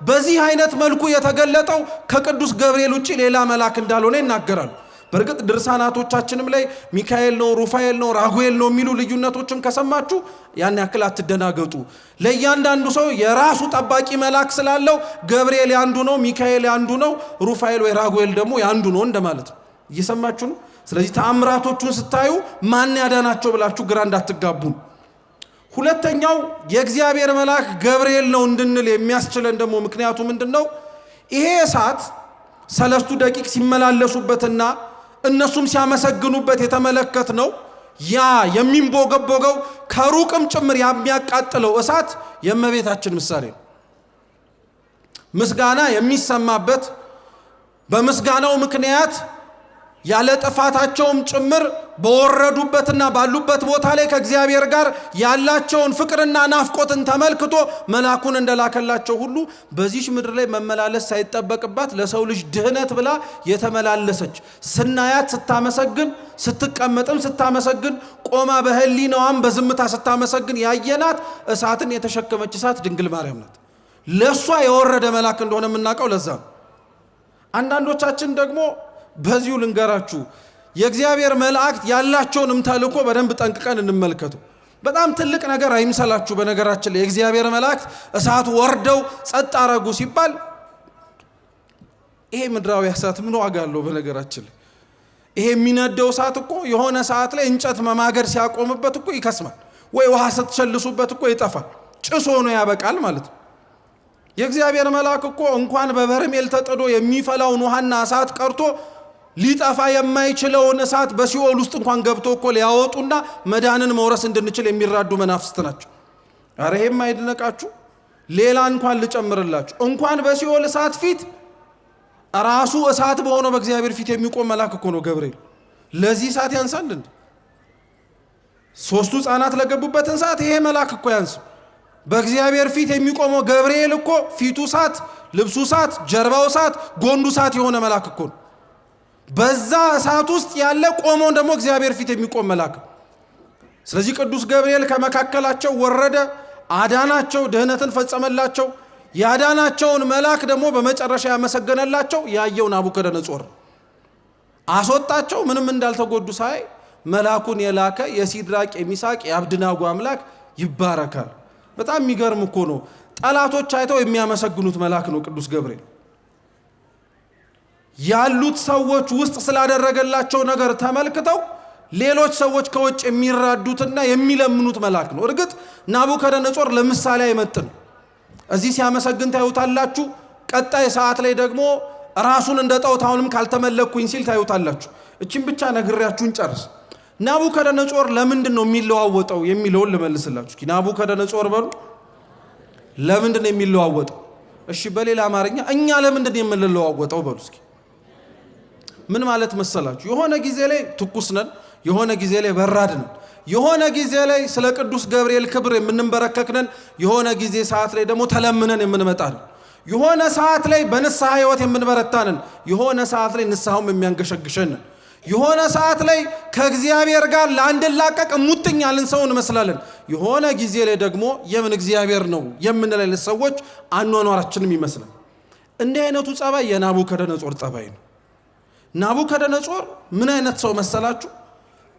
S1: በዚህ አይነት መልኩ የተገለጠው ከቅዱስ ገብርኤል ውጪ ሌላ መልአክ እንዳልሆነ ይናገራሉ። በእርግጥ ድርሳናቶቻችንም ላይ ሚካኤል ነው፣ ሩፋኤል ነው፣ ራጉኤል ነው የሚሉ ልዩነቶችም ከሰማችሁ ያን ያክል አትደናገጡ። ለእያንዳንዱ ሰው የራሱ ጠባቂ መልአክ ስላለው ገብርኤል ያንዱ ነው፣ ሚካኤል ያንዱ ነው፣ ሩፋኤል ወይ ራጉኤል ደግሞ ያንዱ ነው እንደማለት ነው። እየሰማችሁ ነው? ስለዚህ ተአምራቶቹን ስታዩ ማን ያዳናቸው ብላችሁ ግራ እንዳትጋቡ። ሁለተኛው የእግዚአብሔር መልአክ ገብርኤል ነው እንድንል የሚያስችለን ደግሞ ምክንያቱ ምንድነው? ይሄ እሳት 3 ደቂቅ ሲመላለሱበትና እነሱም ሲያመሰግኑበት የተመለከት ነው። ያ የሚንቦገቦገው ከሩቅም ጭምር የሚያቃጥለው እሳት የእመቤታችን ምሳሌ ነው። ምስጋና የሚሰማበት በምስጋናው ምክንያት ያለ ጥፋታቸውም ጭምር በወረዱበትና ባሉበት ቦታ ላይ ከእግዚአብሔር ጋር ያላቸውን ፍቅርና ናፍቆትን ተመልክቶ መልአኩን እንደላከላቸው ሁሉ በዚች ምድር ላይ መመላለስ ሳይጠበቅባት ለሰው ልጅ ድህነት ብላ የተመላለሰች ስናያት ስታመሰግን፣ ስትቀመጥም ስታመሰግን፣ ቆማ በህሊናዋም በዝምታ ስታመሰግን ያየናት እሳትን የተሸከመች እሳት ድንግል ማርያም ናት። ለሷ የወረደ መልአክ እንደሆነ የምናውቀው ለዛ ነው። አንዳንዶቻችን ደግሞ በዚሁ ልንገራችሁ የእግዚአብሔር መላእክት ያላቸውንም ተልእኮ በደንብ ጠንቅቀን እንመልከቱ። በጣም ትልቅ ነገር አይምሰላችሁ። በነገራችን ላይ የእግዚአብሔር መላእክት እሳት ወርደው ጸጥ አረጉ ሲባል ይሄ ምድራዊ እሳት ምን ዋጋ አለው? በነገራችን ላይ ይሄ የሚነደው እሳት እኮ የሆነ ሰዓት ላይ እንጨት መማገድ ሲያቆምበት እኮ ይከስማል፣ ወይ ውሃ ስትሸልሱበት እኮ ይጠፋል፣ ጭስ ሆኖ ያበቃል ማለት ነው። የእግዚአብሔር መልአክ እኮ እንኳን በበርሜል ተጥዶ የሚፈላውን ውሃና እሳት ቀርቶ ሊጠፋ የማይችለውን እሳት በሲኦል ውስጥ እንኳን ገብቶ እኮ ሊያወጡና መዳንን መውረስ እንድንችል የሚራዱ መናፍስት ናቸው። አረ ይሄም አይድነቃችሁ። ሌላ እንኳን ልጨምርላችሁ። እንኳን በሲኦል እሳት ፊት ራሱ እሳት በሆነው በእግዚአብሔር ፊት የሚቆም መልአክ እኮ ነው ገብርኤል። ለዚህ እሳት ያንሳል እንዴ? 3 ሕፃናት ለገቡበትን እሳት ይሄ መልአክ እኮ ያንስ። በእግዚአብሔር ፊት የሚቆመው ገብርኤል እኮ ፊቱ እሳት፣ ልብሱ እሳት፣ ጀርባው እሳት፣ ጎንዱ እሳት የሆነ መልአክ እኮ ነው። በዛ እሳት ውስጥ ያለ ቆሞ ደግሞ እግዚአብሔር ፊት የሚቆም መልአክ። ስለዚህ ቅዱስ ገብርኤል ከመካከላቸው ወረደ፣ አዳናቸው፣ ድህነትን ፈጸመላቸው። ያዳናቸውን መልአክ ደግሞ በመጨረሻ ያመሰገነላቸው ያየው ናቡከደነጾር አስወጣቸው። ምንም እንዳልተጎዱ ሳይ መልአኩን የላከ የሲድራቅ የሚሳቅ የአብድናጎ አምላክ ይባረካል። በጣም የሚገርም እኮ ነው። ጠላቶች አይተው የሚያመሰግኑት መልአክ ነው ቅዱስ ገብርኤል። ያሉት ሰዎች ውስጥ ስላደረገላቸው ነገር ተመልክተው ሌሎች ሰዎች ከውጭ የሚራዱትና የሚለምኑት መልአክ ነው። እርግጥ ናቡከደነጾር ለምሳሌ አይመጥን። እዚህ ሲያመሰግን ታዩታላችሁ። ቀጣይ ሰዓት ላይ ደግሞ ራሱን እንደ ጣዖት አሁንም ካልተመለኩኝ ሲል ታዩታላችሁ። እቺን ብቻ ነግሬያችሁን ጨርስ። ናቡከደነጾር ለምንድን ነው የሚለዋወጠው የሚለውን ልመልስላችሁ። እስኪ ናቡከደነጾር በሉ ለምንድን ነው የሚለዋወጠው? እሺ በሌላ አማርኛ እኛ ለምንድን ነው የምንለዋወጠው በሉ እስኪ። ምን ማለት መሰላችሁ? የሆነ ጊዜ ላይ ትኩስ ነን፣ የሆነ ጊዜ ላይ በራድ ነን፣ የሆነ ጊዜ ላይ ስለ ቅዱስ ገብርኤል ክብር የምንበረከክ ነን፣ የሆነ ጊዜ ሰዓት ላይ ደግሞ ተለምነን የምንመጣ ነን። የሆነ ሰዓት ላይ በንስሐ ህይወት የምንበረታ ነን፣ የሆነ ሰዓት ላይ ንስሐውም የሚያንገሸግሸን ነን። የሆነ ሰዓት ላይ ከእግዚአብሔር ጋር ላንድላቀቅ ሙጥኝ ያልን ሰው እንመስላለን። የሆነ ጊዜ ላይ ደግሞ የምን እግዚአብሔር ነው የምንላለን ሰዎች አኗኗራችንም ይመስላል። እንዲህ አይነቱ ጸባይ የናቡከደነጾር ጸባይ ነው። ናቡከደነጾር ምን አይነት ሰው መሰላችሁ?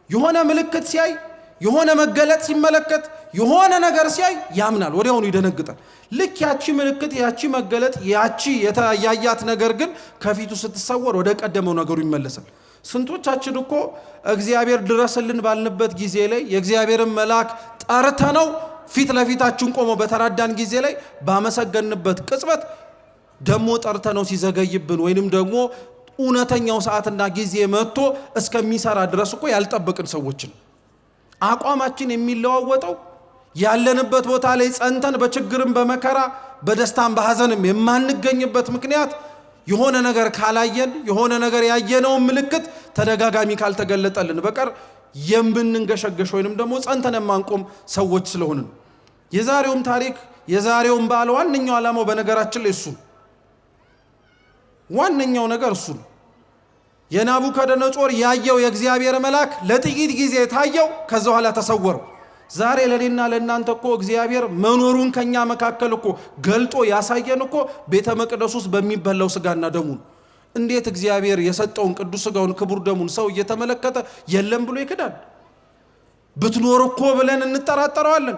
S1: የሆነ ምልክት ሲያይ፣ የሆነ መገለጥ ሲመለከት፣ የሆነ ነገር ሲያይ ያምናል፣ ወዲያውኑ ይደነግጣል። ልክ ያቺ ምልክት፣ ያቺ መገለጥ፣ ያቺ ያያት ነገር ግን ከፊቱ ስትሰወር ወደ ቀደመው ነገሩ ይመለሳል። ስንቶቻችን እኮ እግዚአብሔር ድረስልን ባልንበት ጊዜ ላይ የእግዚአብሔርን መልአክ ጠርተነው ፊት ለፊታችን ቆሞ በተራዳን ጊዜ ላይ ባመሰገንበት ቅጽበት ደሞ ጠርተነው ሲዘገይብን ወይንም ደግሞ እውነተኛው ሰዓትና ጊዜ መጥቶ እስከሚሰራ ድረስ እኮ ያልጠበቅን ሰዎችን አቋማችን የሚለዋወጠው ያለንበት ቦታ ላይ ጸንተን በችግርም በመከራ በደስታም በሐዘንም የማንገኝበት ምክንያት የሆነ ነገር ካላየን የሆነ ነገር ያየነው ምልክት ተደጋጋሚ ካልተገለጠልን በቀር የምንንገሸገሽ ወይንም ደግሞ ጸንተን የማንቆም ሰዎች ስለሆንን የዛሬውም ታሪክ የዛሬውም በዓል ዋነኛው ዓላማው በነገራችን ላይ እሱ ዋነኛው ነገር እሱ ነው። የናቡከደነጾር ያየው የእግዚአብሔር መልአክ ለጥቂት ጊዜ ታየው፣ ከዛ በኋላ ተሰወረው። ዛሬ ለኔና ለእናንተ እኮ እግዚአብሔር መኖሩን ከኛ መካከል እኮ ገልጦ ያሳየን እኮ ቤተ መቅደስ ውስጥ በሚበላው ስጋና ደሙን። እንዴት እግዚአብሔር የሰጠውን ቅዱስ ስጋውን ክቡር ደሙን ሰው እየተመለከተ የለም ብሎ ይክዳል? ብትኖር እኮ ብለን እንጠራጠረዋለን።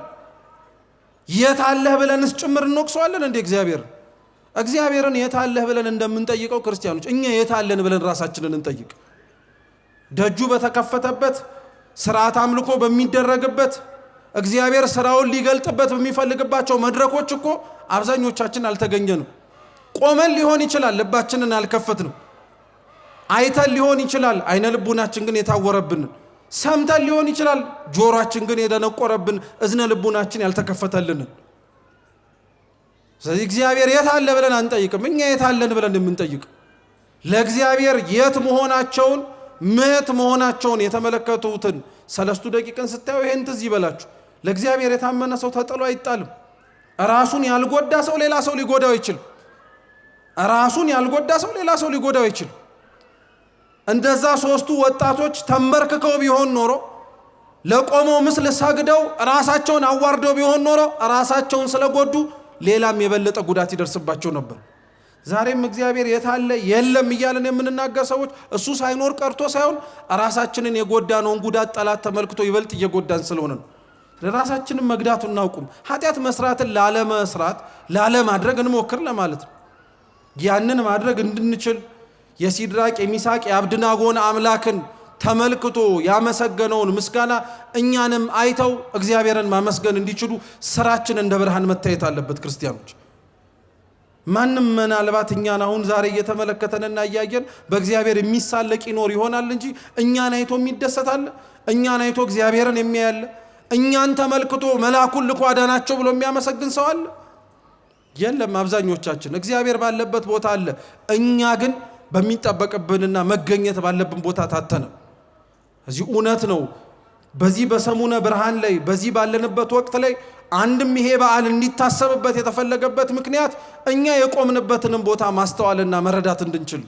S1: የት አለህ ብለንስ ጭምር እንወቅሰዋለን። እንዴ እግዚአብሔርን የት አለህ ብለን እንደምንጠይቀው ክርስቲያኖች እኛ የት አለን ብለን ራሳችንን እንጠይቅ። ደጁ በተከፈተበት ስርዓት አምልኮ በሚደረግበት እግዚአብሔር ስራውን ሊገልጥበት በሚፈልግባቸው መድረኮች እኮ አብዛኞቻችን አልተገኘንም። ቆመን ሊሆን ይችላል፣ ልባችንን አልከፈትንም። አይተን ሊሆን ይችላል፣ አይነ ልቡናችን ግን የታወረብን። ሰምተን ሊሆን ይችላል፣ ጆሮአችን ግን የደነቆረብን፣ እዝነ ልቡናችን ያልተከፈተልን። ስለዚህ እግዚአብሔር የት አለ ብለን አንጠይቅም። እኛ የት አለን ብለን የምንጠይቅ ለእግዚአብሔር የት መሆናቸውን የተመለከቱትን 3 ደቂቃን ስታዩ ይሄን ትዝ ይበላችሁ። ለእግዚአብሔር የታመነ ሰው ተጥሎ አይጣልም። ራሱን ያልጎዳ ሰው ሌላ ሰው ሊጎዳው ይችላል። እንደዛ 3ቱ ወጣቶች ተንበርክከው ቢሆን ኖሮ ለቆመው ምስል ሰግደው ራሳቸውን አዋርደው ቢሆን ኖሮ ራሳቸውን ስለጎዱ ሌላም የበለጠ ጉዳት ይደርስባቸው ነበር። ዛሬም እግዚአብሔር የታለ የለም እያለን የምንናገር ሰዎች እሱ ሳይኖር ቀርቶ ሳይሆን ራሳችንን የጎዳነውን ጉዳት ጠላት ተመልክቶ ይበልጥ እየጎዳን ስለሆነ ነው። ለራሳችንን መግዳቱን እናውቁም። ኃጢአት መስራትን ላለማድረግ እንሞክር ለማለት ነው። ያንን ማድረግ እንድንችል የሲድራቅ የሚሳቅ የአብድናጎን አምላክን ተመልክቶ ያመሰገነውን ምስጋና እኛንም አይተው እግዚአብሔርን ማመስገን እንዲችሉ ስራችን እንደ ብርሃን መታየት አለበት። ክርስቲያኖች ማንም ምናልባት እኛን አሁን ዛሬ እየተመለከተንና እያየን በእግዚአብሔር የሚሳለቅ ይኖር ይሆናል እንጂ እኛን አይቶ የሚደሰታል? እኛን አይቶ እግዚአብሔርን የሚያያል? እኛን ተመልክቶ መልአኩን ልኮ አዳናቸው ብሎ የሚያመሰግን ሰው አለ? የለም። አብዛኞቻችን እግዚአብሔር ባለበት ቦታ አለ፣ እኛ ግን በሚጠበቅብንና መገኘት ባለብን ቦታ ታተነ። እዚህ እውነት ነው። በዚህ በሰሙነ ብርሃን ላይ በዚህ ባለንበት ወቅት ላይ አንድም ይሄ በዓል እንዲታሰብበት የተፈለገበት ምክንያት እኛ የቆምንበትንም ቦታ ማስተዋልና መረዳት እንድንችል።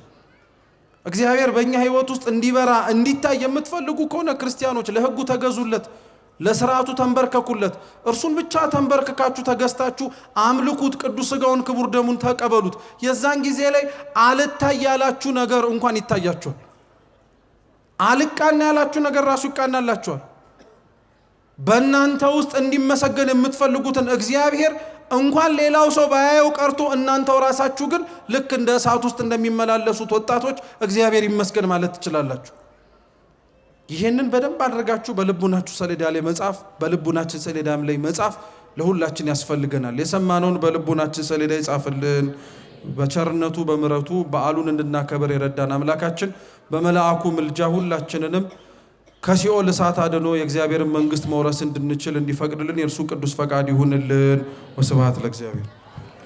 S1: እግዚአብሔር በእኛ ሕይወት ውስጥ እንዲበራ እንዲታይ የምትፈልጉ ከሆነ ክርስቲያኖች ለሕጉ ተገዙለት፣ ለስርዓቱ ተንበርከኩለት። እርሱን ብቻ ተንበርክካችሁ ተገዝታችሁ አምልኩት፣ ቅዱስ ሥጋውን ክቡር ደሙን ተቀበሉት። የዛን ጊዜ ላይ አልታይ ያላችሁ ነገር እንኳን ይታያችኋል። አልቃና ያላችሁ ነገር ራሱ ይቃናላችኋል። በእናንተ ውስጥ እንዲመሰገን የምትፈልጉትን እግዚአብሔር እንኳን ሌላው ሰው ባያየው ቀርቶ እናንተው ራሳችሁ ግን ልክ እንደ እሳት ውስጥ እንደሚመላለሱት ወጣቶች እግዚአብሔር ይመስገን ማለት ትችላላችሁ። ይሄንን በደንብ አድርጋችሁ በልቡናችሁ ሰሌዳ ላይ መጻፍ፣ በልቡናችን ሰሌዳም ላይ መጻፍ ለሁላችን ያስፈልገናል። የሰማነውን በልቡናችን ሰሌዳ ይጻፍልን። በቸርነቱ በምሕረቱ በዓሉን እንድናከብር የረዳን አምላካችን በመልአኩ ምልጃ ሁላችንንም ከሲኦል እሳት አድኖ የእግዚአብሔርን መንግሥት መውረስ እንድንችል እንዲፈቅድልን የእርሱ ቅዱስ ፈቃድ ይሁንልን። ወስብሐት ለእግዚአብሔር።